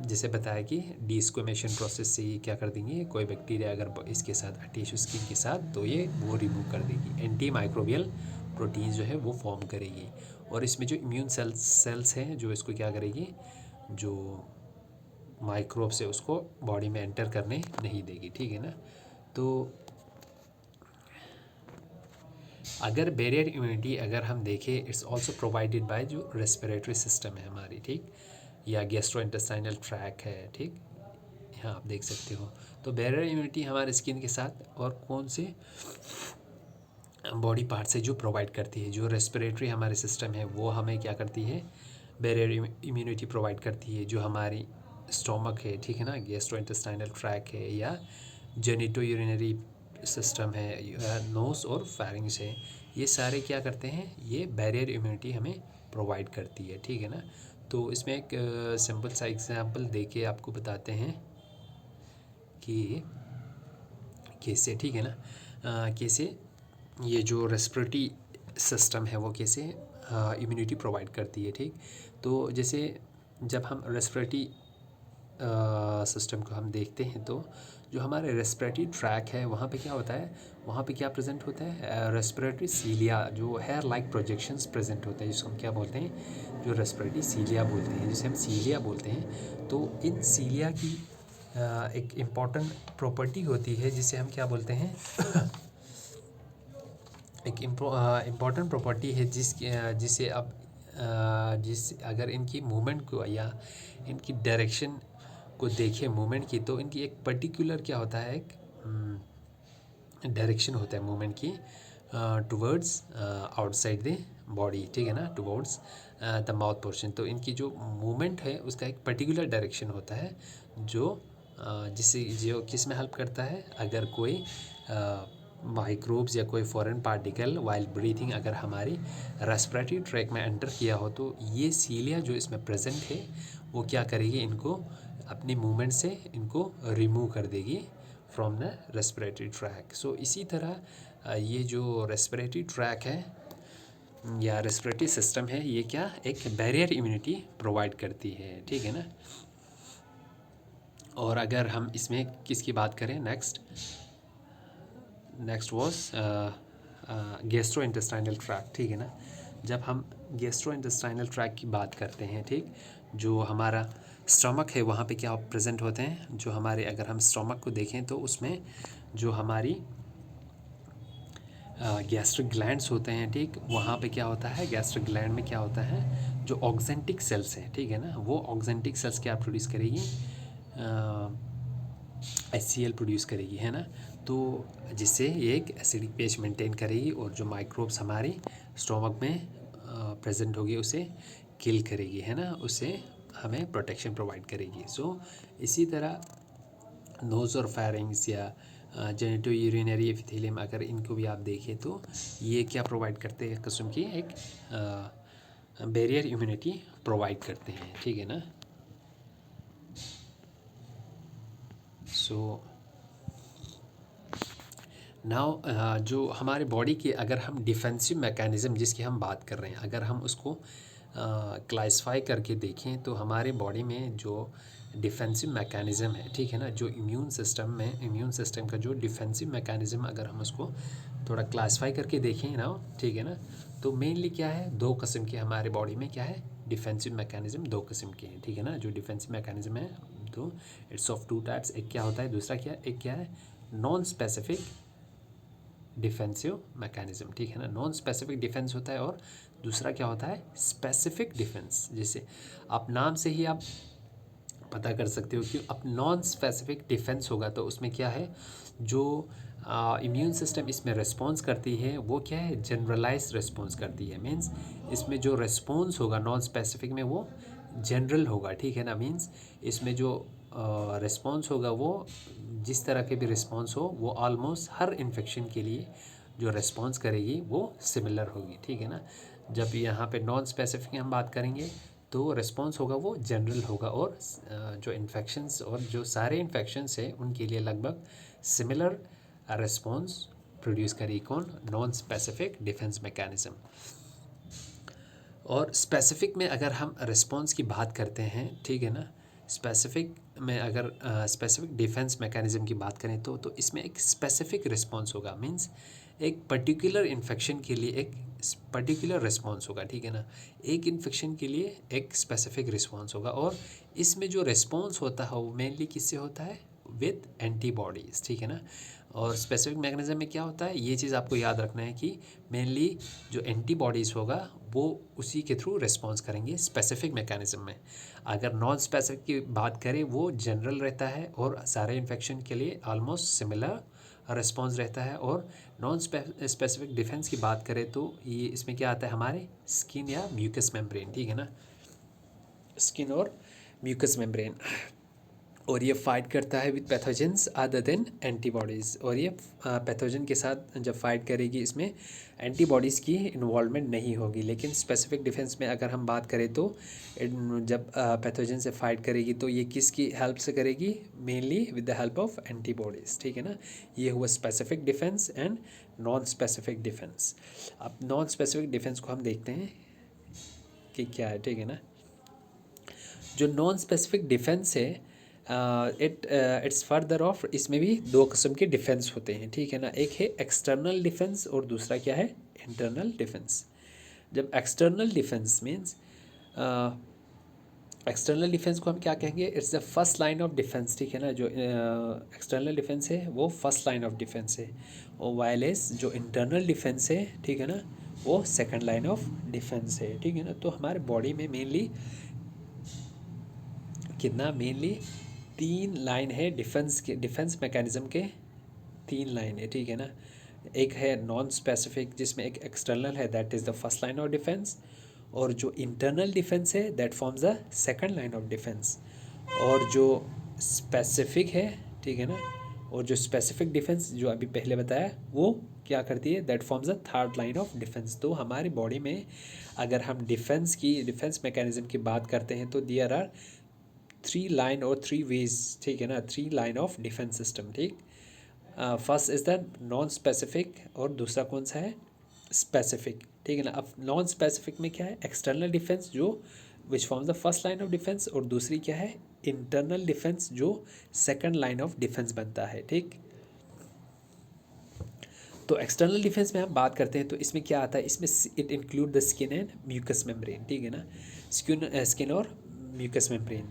जैसे बताया कि डिस्क्वेमेशन प्रोसेस से ये क्या कर देंगे, कोई बैक्टीरिया अगर इसके साथ अटैच हो स्किन के साथ तो ये वो रिमूव कर देगी, एंटी माइक्रोबियल प्रोटीन जो है वो फॉर्म करेगी, और इसमें जो इम्यून सेल्स हैं जो इसको क्या करेगी, जो माइक्रोब्स है उसको बॉडी में एंटर करने नहीं देगी, ठीक है ना। तो अगर बैरियर इम्यूनिटी अगर हम देखें इट्स ऑल्सो प्रोवाइडेड बाय जो रेस्पिरेटरी सिस्टम है हमारी, ठीक, या गैस्ट्रोइंटेस्टाइनल ट्रैक है, ठीक, यहाँ आप देख सकते हो। तो बैरियर इम्यूनिटी हमारे स्किन के साथ और कौन से बॉडी पार्ट से जो प्रोवाइड करती है, जो रेस्पिरेटरी हमारे सिस्टम है वो हमें क्या करती है, बैरियर इम्यूनिटी प्रोवाइड करती है, जो हमारी स्टोमक है, ठीक है ना, गैस्ट्रोइंटेस्टाइनल ट्रैक है, या जेनिटो यूरिनरी सिस्टम है, या नोस और फेरिंग्स है, ये सारे क्या करते हैं, ये बैरियर इम्यूनिटी हमें प्रोवाइड करती है, ठीक है ना। तो इसमें एक सिंपल सा एग्जांपल दे के आपको बताते हैं कि कैसे, ठीक है ना, कैसे ये जो रेस्पिरेटरी सिस्टम है वो कैसे इम्यूनिटी प्रोवाइड करती है, ठीक। तो जैसे जब हम रेस्पिरेटरी सिस्टम को हम देखते हैं तो जो हमारे रेस्पिरेटरी ट्रैक है वहाँ पे क्या होता है, वहाँ पे क्या प्रेजेंट होता है, रेस्पिरेटरी सीलिया, जो हेयर लाइक प्रोजेक्शंस प्रेजेंट होते हैं, जिसको हम क्या बोलते हैं, जो रेस्पिरेटरी सीलिया बोलते हैं, जिसे हम सीलिया बोलते हैं। तो इन सीलिया की एक इम्पॉर्टेंट प्रॉपर्टी होती है जिसे हम क्या बोलते हैं एक इम्पॉर्टेंट प्रॉपर्टी है जिसे आप जिस अगर इनकी मूवमेंट को या इनकी डायरेक्शन को देखें मूवमेंट की, तो इनकी एक पर्टिकुलर क्या होता है, एक डायरेक्शन होता है मूवमेंट की, टुवर्ड्स आउटसाइड द बॉडी, ठीक है ना, टुवर्ड्स द माउथ पोर्शन। तो इनकी जो मूवमेंट है उसका एक पर्टिकुलर डायरेक्शन होता है जो जिससे जो किस में हेल्प करता है, अगर कोई माइक्रोब्स या कोई फॉरेन पार्टिकल वाइल ब्रीथिंग अगर हमारी रेस्पिरेटरी ट्रैक में एंटर किया हो तो ये सीलिया जो इसमें प्रेजेंट है वो क्या करेगी, इनको अपनी मूवमेंट से इनको रिमूव कर देगी फ्रॉम द रेस्पिरेटरी ट्रैक। सो इसी तरह ये जो रेस्पिरेटरी ट्रैक है या रेस्पिरेटरी सिस्टम है ये क्या एक बैरियर इम्यूनिटी प्रोवाइड करती है, ठीक है ना। और अगर हम इसमें किसकी बात करें, next was gastro intestinal tract, ठीक है ना। जब हम गैस्ट्रो इंटेस्टाइनल ट्रैक की बात करते हैं, ठीक, जो हमारा स्टमक है वहाँ पे क्या प्रेजेंट होते हैं, जो हमारे अगर हम स्टमक को देखें तो उसमें जो हमारी गैस्ट्रिक ग्लैंड्स होते हैं, ठीक, वहाँ पे क्या होता है, गैस्ट्रिक ग्लैंड में क्या होता है, जो ऑक्जेंटिक सेल्स हैं, ठीक है ना, वो ऑक्जेंटिक सेल्स क्या प्रोड्यूस करेगी, HCl प्रोड्यूस करेगी, है ना। तो जिससे ये एक एसिडिक pH मेंटेन करेगी और जो माइक्रोब्स हमारे स्टोमक में प्रेजेंट होगी उसे किल करेगी, है ना, उससे हमें प्रोटेक्शन प्रोवाइड करेगी। सो इसी तरह नोज़ और फेरिंग्स या जेनिटो यूरिनरी एपिथेलियम अगर इनको भी आप देखें तो ये क्या प्रोवाइड करते हैं, किस्म की एक बैरियर इम्यूनिटी प्रोवाइड करते हैं, ठीक है ना। सो नाउ जो हमारे बॉडी के अगर हम डिफेंसिव मैकेनिज़्म जिसकी हम बात कर रहे हैं, अगर हम उसको क्लासिफाई करके देखें तो हमारे बॉडी में जो डिफेंसिव मैकेनिज़्म है, ठीक है ना, जो इम्यून सिस्टम का जो डिफेंसिव मैकेनिज़्म अगर हम उसको थोड़ा क्लासिफाई करके देखें ना, ठीक है ना, तो मेनली क्या है, दो किस्म के हमारे बॉडी में क्या है, डिफेंसिव मैकेनिज़्म दो किस्म के हैं, ठीक है ना। जो डिफेंसिव मैकेनिज़्म है तो इट्स ऑफ टू टाइप्स, एक क्या होता है, दूसरा क्या, एक क्या है नॉन स्पेसिफिक डिफेंसिव मैकेनिज़्म, ठीक है ना। नॉन स्पेसिफिक डिफेंस होता है और दूसरा क्या होता है, स्पेसिफिक डिफेंस। जैसे आप नाम से ही आप पता कर सकते हो कि अब नॉन स्पेसिफिक डिफेंस होगा तो उसमें क्या है, जो इम्यून सिस्टम इसमें रिस्पॉन्स करती है वो क्या है, जनरलाइज रिस्पॉन्स करती है। मीन्स इसमें जो रिस्पॉन्स होगा नॉन स्पेसिफिक में वो जनरल होगा, ठीक है ना। मीन्स इसमें जो रिस्पॉन्स होगा वो जिस तरह के भी रिस्पॉन्स हो वो ऑलमोस्ट हर इन्फेक्शन के लिए जो रिस्पॉन्स करेगी वो सिमिलर होगी, ठीक है ना। जब यहाँ पे नॉन स्पेसिफिक की हम बात करेंगे तो रिस्पॉन्स होगा वो जनरल होगा और जो इन्फेक्शंस और जो सारे इन्फेक्शंस हैं उनके लिए लगभग सिमिलर रिस्पॉन्स प्रोड्यूस करेगी कौन, नॉन स्पेसिफिक डिफेंस मैकेनिज़्म। और स्पेसिफिक में अगर हम रिस्पॉन्स की बात करते हैं, ठीक है ना, स्पेसिफिक में अगर स्पेसिफिक डिफेंस मैकेनिज़्म की बात करें तो इसमें एक स्पेसिफिक रिस्पॉन्स होगा। मींस एक पर्टिकुलर इन्फेक्शन के लिए एक पर्टिकुलर रिस्पॉन्स होगा, ठीक है ना। एक इन्फेक्शन के लिए एक स्पेसिफिक रिस्पॉन्स होगा और इसमें जो रिस्पॉन्स होता है वो मेनली किससे होता है, विद एंटीबॉडीज़, ठीक है ना। और स्पेसिफिक मैकेनिज्म में क्या होता है, ये चीज़ आपको याद रखना है कि मेनली जो एंटीबॉडीज़ होगा वो उसी के थ्रू रिस्पॉन्स करेंगे स्पेसिफिक मैकेनिज्म में। अगर नॉन स्पेसिफिक की बात करें वो जनरल रहता है और सारे इन्फेक्शन के लिए ऑलमोस्ट सिमिलर रिस्पॉन्स रहता है। और नॉन स्पेसिफिक डिफेंस की बात करें तो ये इसमें क्या आता है, हमारे स्किन या म्यूकस मेम्ब्रेन, ठीक है ना, स्किन और म्यूकस मेम्ब्रेन। और ये फाइट करता है with pathogens other than antibodies. और ये पैथोजन के साथ जब फाइट करेगी इसमें एंटीबॉडीज़ की इन्वॉल्वमेंट नहीं होगी। लेकिन स्पेसिफिक डिफेंस में अगर हम बात करें तो जब पैथोजन से फाइट करेगी तो ये किसकी हेल्प से करेगी, mainly with the help of antibodies, ठीक है ना। ये हुआ specific defence and non specific defence. अब नॉन स्पेसिफिक डिफेंस को हम देखते हैं कि क्या है, ठीक है ना। जो नॉन स्पेसिफिक डिफेंस है इट्स फर्दर ऑफ, इसमें भी दो किस्म के डिफेंस होते हैं, ठीक है ना। एक है एक्सटर्नल डिफेंस और दूसरा क्या है, इंटरनल डिफेंस। जब external defence means external defence को हम क्या कहेंगे, it's the first line of defence, ठीक है ना। जो एक्सटर्नल डिफेंस है वो फर्स्ट लाइन ऑफ डिफेंस है और वायलेस जो इंटरनल डिफेंस है, ठीक है ना, वो सेकंड लाइन ऑफ डिफेंस है, ठीक है ना। तो हमारे बॉडी में मेनली कितना, मेनली 3 लाइन है डिफेंस के, डिफेंस मैकेनिज़्म के 3 लाइन है, ठीक है ना। एक है नॉन स्पेसिफिक जिसमें एक एक्सटर्नल है, that is the first line of defence, और जो इंटरनल डिफेंस है that forms the second line of defence, और जो स्पेसिफिक है, ठीक है ना, और जो स्पेसिफिक डिफेंस जो अभी पहले बताया वो क्या करती है, that forms the third line of defence. तो हमारी बॉडी में अगर हम डिफेंस मैकेनिज्म की बात करते हैं तो देयर आर 3 लाइन और 3 वेज, ठीक है ना, 3 लाइन ऑफ डिफेंस सिस्टम, ठीक। First is the non specific और दूसरा कौन सा है, स्पेसिफिक, ठीक है ना। अब नॉन स्पेसिफिक में क्या है, एक्सटर्नल डिफेंस जो which forms the first line of defence, और दूसरी क्या है, इंटरनल डिफेंस जो सेकंड लाइन ऑफ डिफेंस बनता है, ठीक। तो एक्सटर्नल डिफेंस में हम बात करते हैं तो इसमें क्या आता है, इसमें it include the skin and mucus membrane, ठीक है ना, स्किन और म्यूकस मेम्ब्रेन।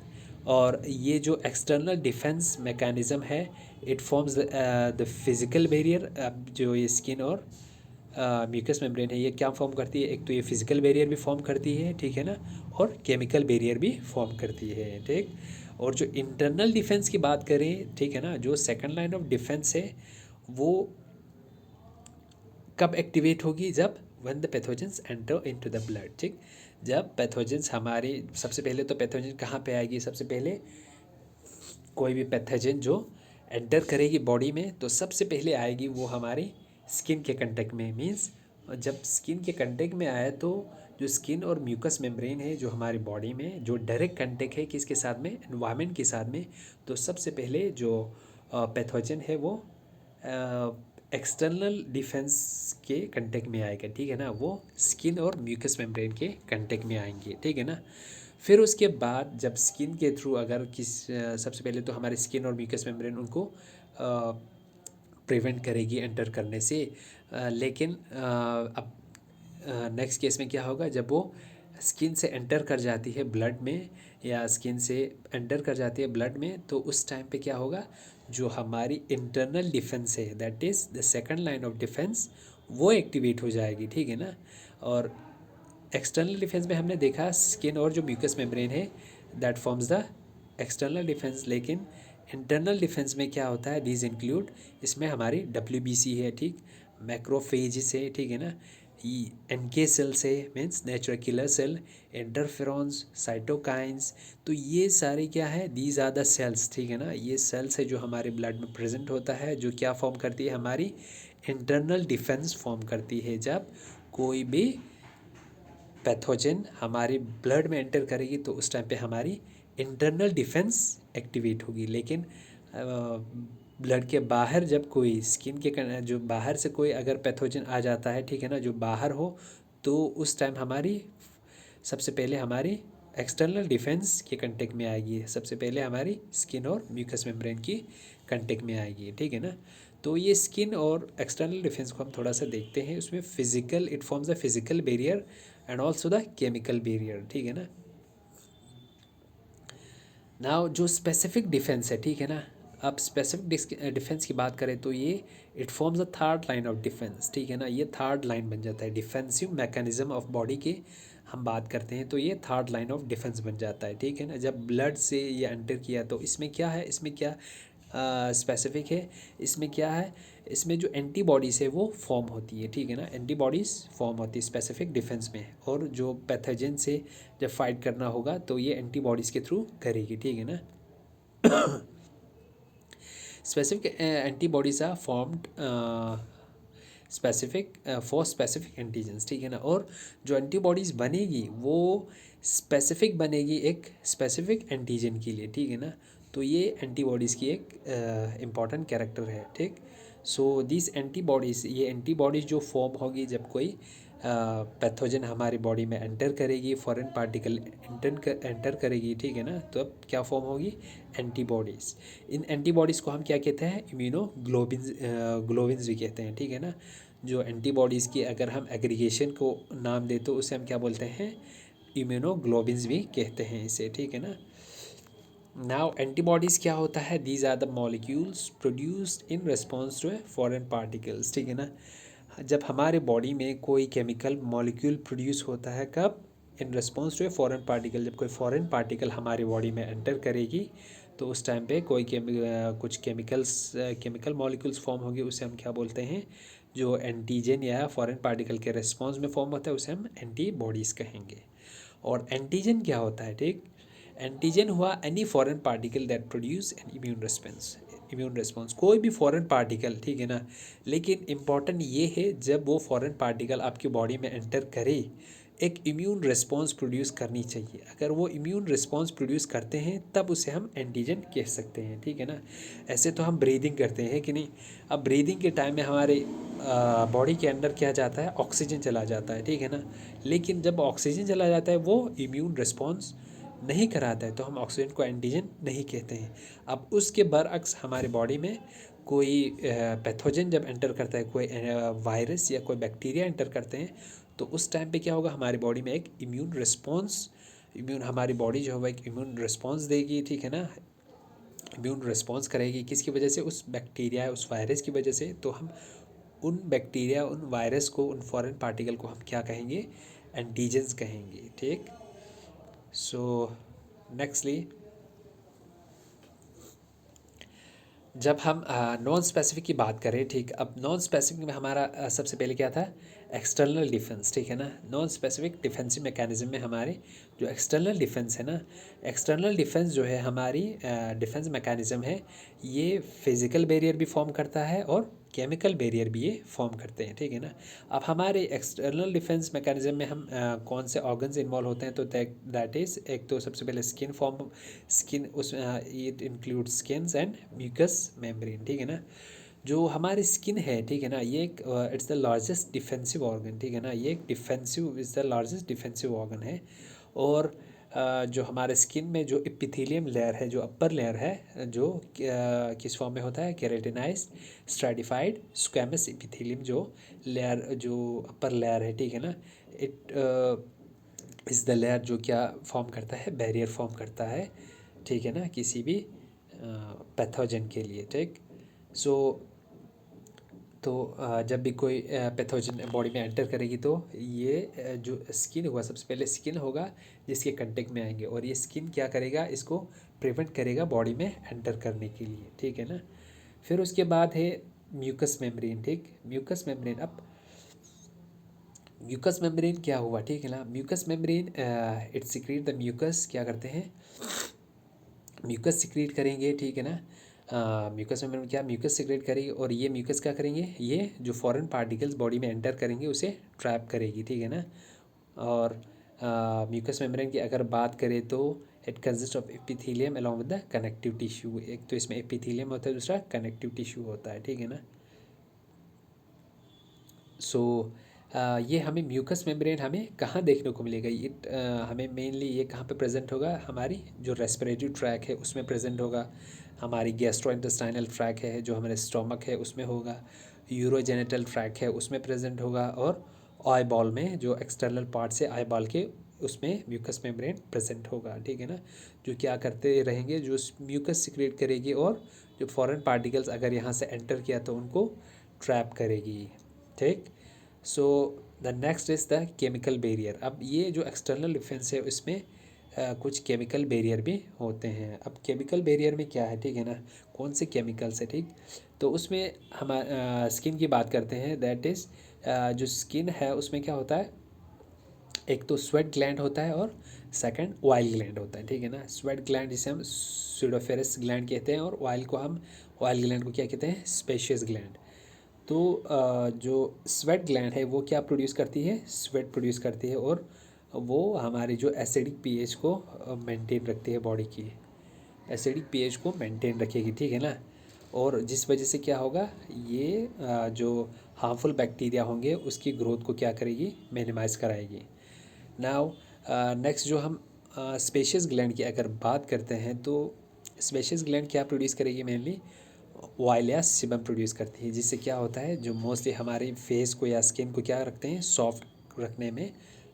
और ये जो एक्सटर्नल डिफेंस मैकेनिज्म है it forms the physical barrier. अब जो ये स्किन और म्यूकस मेम्ब्रेन है ये क्या फॉर्म करती है, एक तो ये फिज़िकल बैरियर भी फॉर्म करती है, ठीक है ना, और केमिकल बैरियर भी फॉर्म करती है, ठीक। और जो इंटरनल डिफेंस की बात करें, ठीक है ना, जो सेकंड लाइन ऑफ डिफेंस है वो कब एक्टिवेट होगी, जब when the pathogens enter into the blood, ठीक। जब पैथोजेंस हमारे, सबसे पहले तो पैथोजेन कहाँ पे आएगी, सबसे पहले कोई भी पैथोजेन जो एंटर करेगी बॉडी में तो सबसे पहले आएगी वो हमारी स्किन के कंटेक्ट में। मींस जब स्किन के कंटेक्ट में आए तो जो स्किन और म्यूकस मेम्ब्रेन है जो हमारी बॉडी में जो डायरेक्ट कंटेक्ट है किसके साथ में, एनवायरनमेंट के साथ में, तो सबसे पहले जो पैथोजन है वो एक्सटर्नल डिफेंस के कंटेक्ट में आएगा, ठीक है ना, वो स्किन और म्यूकस मेम्ब्रेन के कंटेक्ट में आएंगे, ठीक है ना। फिर उसके बाद जब स्किन के थ्रू अगर सबसे पहले तो हमारे स्किन और म्यूकस मेम्ब्रेन उनको प्रिवेंट करेगी एंटर करने से, लेकिन अब नेक्स्ट केस में क्या होगा, जब वो स्किन से एंटर कर जाती है ब्लड में या स्किन से एंटर कर जाती है ब्लड में, तो उस टाइम पे क्या होगा, जो हमारी इंटरनल डिफेंस है that is the second line of defence वो एक्टिवेट हो जाएगी, ठीक है ना। और एक्सटर्नल डिफेंस में हमने देखा स्किन और जो म्यूकस मेम्ब्रेन है that forms the external defence, लेकिन इंटरनल डिफेंस में क्या होता है, दीज इंक्लूड, इसमें हमारी WBC है, ठीक, मैक्रोफेज है, ठीक है ना, NK सेल्स है, means natural killer cell, interferons, cytokines, तो ये सारे क्या है, दीज आर द सेल्स, ठीक है ना, ये सेल्स है जो हमारे ब्लड में प्रेजेंट होता है, जो क्या फॉर्म करती है, हमारी इंटरनल डिफेंस फॉर्म करती है। जब कोई भी पैथोजन हमारी ब्लड में एंटर करेगी तो उस टाइम पे हमारी इंटरनल डिफेंस एक्टिवेट होगी, लेकिन ब्लड के बाहर जब कोई स्किन के जो बाहर से कोई अगर पैथोजन आ जाता है, ठीक है ना, जो बाहर हो, तो उस टाइम हमारी सबसे पहले हमारी एक्सटर्नल डिफेंस के कंटेक्ट में आएगी, सबसे पहले हमारी स्किन और म्यूकस मेम्ब्रेन की कंटेक्ट में आएगी, ठीक है ना। तो ये स्किन और एक्सटर्नल डिफेंस को हम थोड़ा सा देखते हैं, उसमें physical, it forms the physical barrier and also the chemical barrier, ठीक है ना। नाउ जो स्पेसिफिक डिफेंस है, ठीक है ना, अब स्पेसिफिक डिफेंस की बात करें तो ये it forms the third line of defence, ठीक है ना, ये थर्ड लाइन बन जाता है, डिफेंसिव मैकेनिज्म ऑफ बॉडी के हम बात करते हैं तो ये थर्ड लाइन ऑफ डिफेंस बन जाता है, ठीक है ना। जब ब्लड से ये एंटर किया तो इसमें क्या है, इसमें क्या स्पेसिफिक है, इसमें क्या है, इसमें जो एंटीबॉडीज़ है वो फॉर्म होती है, ठीक है ना, एंटीबॉडीज़ फॉर्म होती है स्पेसिफिक डिफेंस में, और जो पैथोजन से जब फाइट करना होगा तो ये एंटीबॉडीज़ के थ्रू करेगी, ठीक है ना। Specific antibodies are formed specific for specific antigens, ठीक है ना, और जो एंटीबॉडीज़ बनेगी वो स्पेसिफिक बनेगी एक स्पेसिफिक एंटीजन के लिए, ठीक है ना। तो ये एंटीबॉडीज़ की एक इम्पॉर्टेंट कैरेक्टर है, ठीक। सो दिस एंटीबॉडीज़, ये एंटीबॉडीज़ जो फॉर्म होगी जब कोई पैथोजन हमारी बॉडी में एंटर करेगी, फॉरेन पार्टिकल एंटर करेगी, ठीक है ना, तो अब क्या फॉर्म होगी, एंटीबॉडीज़। इन एंटीबॉडीज़ को हम क्या कहते हैं, इम्यूनोग्लोबिन्स ग्लोबिन्स भी कहते हैं, ठीक है ना। जो एंटीबॉडीज़ की अगर हम एग्रीगेशन को नाम दें तो उसे हम क्या बोलते हैं, इम्यूनोग्लोबिन्स भी कहते हैं इसे, ठीक है ना। नाउ एंटीबॉडीज़ क्या होता है, these are the molecules produced in response to a foreign particles, ठीक है ना। जब हमारे बॉडी में कोई केमिकल मॉलिक्यूल प्रोड्यूस होता है, कब, in response to a foreign particle, जब कोई फॉरेन पार्टिकल हमारी बॉडी में एंटर करेगी तो उस टाइम पे कुछ केमिकल मॉलिक्यूल्स फॉर्म होंगे, उसे हम क्या बोलते हैं, जो एंटीजन या फॉरेन पार्टिकल के रिस्पॉन्स में फॉर्म होता है उसे हम एंटीबॉडीज़ कहेंगे। और एंटीजन क्या होता है, ठीक, एंटीजन हुआ any foreign particle that produce an immune response, कोई भी फॉरेन पार्टिकल, ठीक है ना। लेकिन इम्पॉर्टेंट ये है, जब वो फॉरेन पार्टिकल आपकी बॉडी में एंटर करे, एक इम्यून रिस्पॉन्स प्रोड्यूस करनी चाहिए। अगर वो इम्यून रिस्पॉन्स प्रोड्यूस करते हैं तब उसे हम एंटीजन कह सकते हैं, ठीक है ना। ऐसे तो हम ब्रीदिंग करते हैं कि नहीं, अब ब्रीदिंग के टाइम में हमारे बॉडी के अंदर क्या जाता है, ऑक्सीजन चला जाता है, ठीक है ना। लेकिन जब ऑक्सीजन चला जाता है वो इम्यून रिस्पॉन्स नहीं कराता है, तो हम ऑक्सीजन को एंटीजन नहीं कहते हैं। अब उसके बरअक्स हमारे बॉडी में कोई पैथोजन जब एंटर करता है, कोई वायरस या कोई बैक्टीरिया एंटर करते हैं, तो उस टाइम पे क्या होगा, हमारी बॉडी में एक हमारी बॉडी जो है एक इम्यून रिस्पॉन्स देगी, ठीक है ना। इम्यून रिस्पॉन्स करेगी, किसकी वजह से, उस बैक्टीरिया उस वायरस की वजह से। तो हम उन बैक्टीरिया उन वायरस को उन फॉरेन पार्टिकल को हम क्या कहेंगे, एंटीजेंस कहेंगे, ठीक। सो नेक्स्टली, जब हम नॉन स्पेसिफिक की बात करें, ठीक, अब नॉन स्पेसिफिक में हमारा सबसे पहले क्या था, एक्सटर्नल डिफेंस, ठीक है ना। नॉन स्पेसिफिक डिफेंसिव मैकेनिज्म में हमारे जो एक्सटर्नल डिफेंस है ना, एक्सटर्नल डिफेंस जो है हमारी डिफेंस मैकेनिज्म है, ये फिज़िकल बैरियर भी फॉर्म करता है और केमिकल बैरियर भी ये फॉर्म करते हैं, ठीक है ना। अब हमारे एक्सटर्नल डिफेंस मैकेनिज्म में हम कौन से ऑर्गन्स इन्वॉल्व होते हैं, तो दैट इज़, एक तो सबसे पहले स्किन, उस it include skins and mucus membrane, ठीक है ना। जो हमारी स्किन है, ठीक है ना, ये एक it's the largest defensive organ, ठीक है ना। ये एक is the largest defensive organ है। और जो हमारे स्किन में जो एपिथेलियम लेयर है, जो अपर लेयर है, जो किस फॉर्म में होता है, केराटिनाइज्ड स्ट्रैटिफाइड स्क्वैमस एपिथेलियम, जो लेयर, जो अपर लेयर है, ठीक है ना। इट इज़ द लेयर जो क्या फॉर्म करता है, बैरियर फॉर्म करता है, ठीक है ना, किसी भी पैथोजन के लिए, ठीक। सो तो जब भी कोई पैथोजन बॉडी में एंटर करेगी, तो ये जो स्किन होगा, सबसे पहले स्किन होगा जिसके कंटेक्ट में आएंगे, और ये स्किन क्या करेगा, इसको प्रिवेंट करेगा बॉडी में एंटर करने के लिए, ठीक है ना। फिर उसके बाद है म्यूकस मेम्ब्रेन, ठीक। म्यूकस मेम्ब्रेन, अब म्यूकस मेम्ब्रेन क्या हुआ, ठीक है ना। Mucus membrane it secrete the mucus, क्या करते हैं, म्यूकस सिक्रीट करेंगे, ठीक है ना। म्यूकस मेम्ब्रेन क्या, म्यूकस सिक्रेट करेगी, और ये म्यूकस क्या करेंगे, ये जो फॉरेन पार्टिकल्स बॉडी में एंटर करेंगे उसे ट्रैप करेगी, ठीक है ना। और म्यूकस मेम्ब्रेन की अगर बात करें तो it consist of epithelium along with the connective tissue, एक तो इसमें एपिथेलियम होता है, दूसरा कनेक्टिव टिश्यू होता है, ठीक है ना। सो ये हमें म्यूकस मेम्ब्रेन हमें कहाँ देखने को मिलेगा, हमें मेनली ये कहाँ पे प्रेजेंट होगा, हमारी जो रेस्पिरेटरी ट्रैक है उसमें प्रेजेंट होगा, हमारी गैस्ट्रोइंटेस्टाइनल ट्रैक है जो हमारे स्टोमक है उसमें होगा, यूरोजेनिटल ट्रैक है उसमें प्रेजेंट होगा, और आई बॉल में जो एक्सटर्नल पार्ट है आई बॉल के, उसमें म्यूकस मेम्ब्रेन प्रेजेंट होगा, ठीक है ना। जो क्या करते रहेंगे, जो म्यूकस सिक्रेट करेगी, और जो फॉरेन पार्टिकल्स अगर यहाँ से एंटर किया तो उनको ट्रैप करेगी, ठीक। So the next is the chemical barrier. अब ये जो एक्सटर्नल डिफेंस है उसमें कुछ केमिकल बैरियर भी होते हैं। अब केमिकल बैरियर में क्या है, ठीक है ना, कौन से केमिकल्स है, ठीक। तो उसमें हम स्किन की बात करते हैं, दैट इज़ जो स्किन है उसमें क्या होता है, एक तो स्वेट ग्लैंड होता है और सेकंड ऑयल ग्लैंड होता है, ठीक है ना। स्वेट ग्लैंड जिसे हम सूडोफेरस ग्लैंड कहते हैं, और ऑयल ग्लैंड को क्या कहते हैं, स्पेशियस ग्लैंड। तो जो स्वेट ग्लैंड है वो क्या प्रोड्यूस करती है, स्वेट प्रोड्यूस करती है, और वो हमारी जो एसिडिक पीएच को मेंटेन रखती है, बॉडी की एसिडिक पीएच को मेंटेन रखेगी, ठीक है ना। और जिस वजह से क्या होगा, ये जो हार्मफुल बैक्टीरिया होंगे उसकी ग्रोथ को क्या करेगी, मिनिमाइज़ कराएगी। नाउ नेक्स्ट जो हम स्पेशियस ग्लैंड की अगर बात करते हैं, तो स्पेशियस ग्लैंड क्या प्रोड्यूस करेगी, मेनली ऑयल या सीबम प्रोड्यूस करती है, जिससे क्या होता है, जो मोस्टली हमारे फेस को या स्किन को क्या रखते हैं, सॉफ्ट रखने में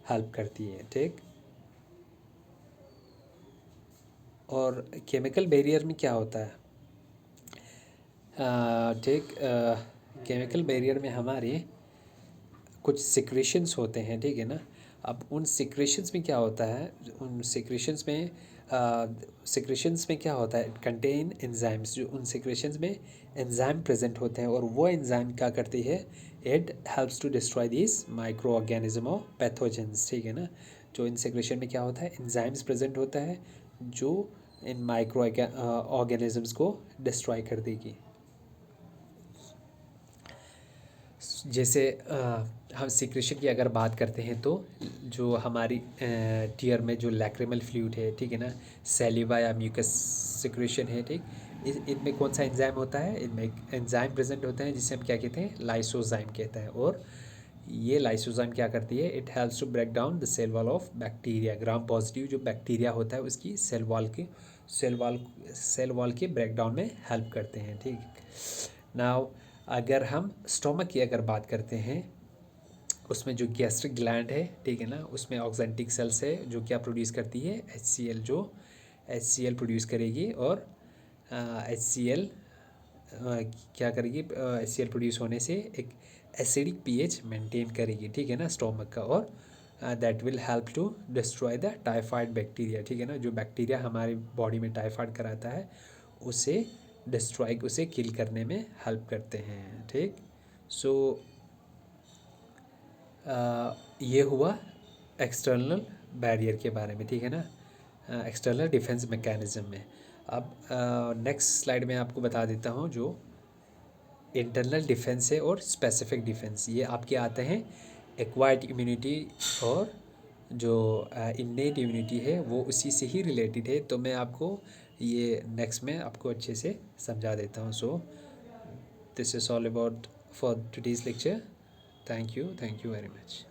हेल्प करती है, ठीक। और केमिकल बैरियर में क्या होता है, ठीक, केमिकल बैरियर में हमारे कुछ सिक्रेशंस होते हैं, ठीक है ना। अब उन सिक्रेशंस में क्या होता है, उन सिक्रेशंस में सिक्रेशंस में क्या होता है, कंटेन एंजाइम्स, जो उन सिक्रेशंस में एंजाइम प्रेजेंट होते हैं और वो एंजाइम क्या करती है, it helps to destroy this micro organism और पैथोजेंस, ठीक है ना। जो इन सिक्रेशन में क्या होता है, एंजाइम्स प्रेजेंट होता है जो इन माइक्रो ऑर्गेनिजम्स को डिस्ट्रॉय कर देगी। जैसे हम सिक्रेशन की अगर बात करते हैं तो जो हमारी टीयर में जो लैक्रिमल फ्लूइड है, ठीक है ना, सैलिवा या म्यूकस सिक्रेशन है, ठीक, इनमें कौन सा एंजाइम होता है, इनमें एक एंजाइम प्रेजेंट होता है जिसे हम क्या कहते हैं, लाइसोजाइम कहते हैं। और ये लाइसोजाइम क्या करती है, it helps to break down the cell wall of bacteria. Gram positive जो बैक्टीरिया होता है उसकी सेल वॉल के ब्रेक डाउन में हेल्प करते हैं, ठीक। नाउ अगर हम स्टोमक की अगर बात करते हैं, उसमें जो गैस्ट्रिक ग्लैंड है, ठीक है ना, उसमें ऑक्जेंटिक सेल्स है जो क्या प्रोड्यूस करती है, HCl, जो HCl प्रोड्यूस करेगी। और HCl क्या करेगी, HCl प्रोड्यूस होने से एक एसिडिक pH मेंटेन करेगी, ठीक है ना, स्टोमक का। और that will help to destroy the typhoid bacteria, ठीक है ना, जो बैक्टीरिया हमारी बॉडी में टाइफाइड कराता है उसे डिस्ट्रॉय, उसे किल करने में हेल्प करते हैं, ठीक। सो ये हुआ एक्सटर्नल बैरियर के बारे में, ठीक है ना, एक्सटर्नल डिफेंस मैकेनिज्म में। अब नेक्स्ट स्लाइड में आपको बता देता हूँ जो इंटरनल डिफेंस है और स्पेसिफिक डिफेंस, ये आपके आते हैं एक्वायर्ड इम्यूनिटी और जो इन्नेट इम्यूनिटी है वो उसी से ही रिलेटेड है। तो मैं आपको ये नेक्स्ट में आपको अच्छे से समझा देता हूँ। So this is all about for today's lecture. Thank you very much.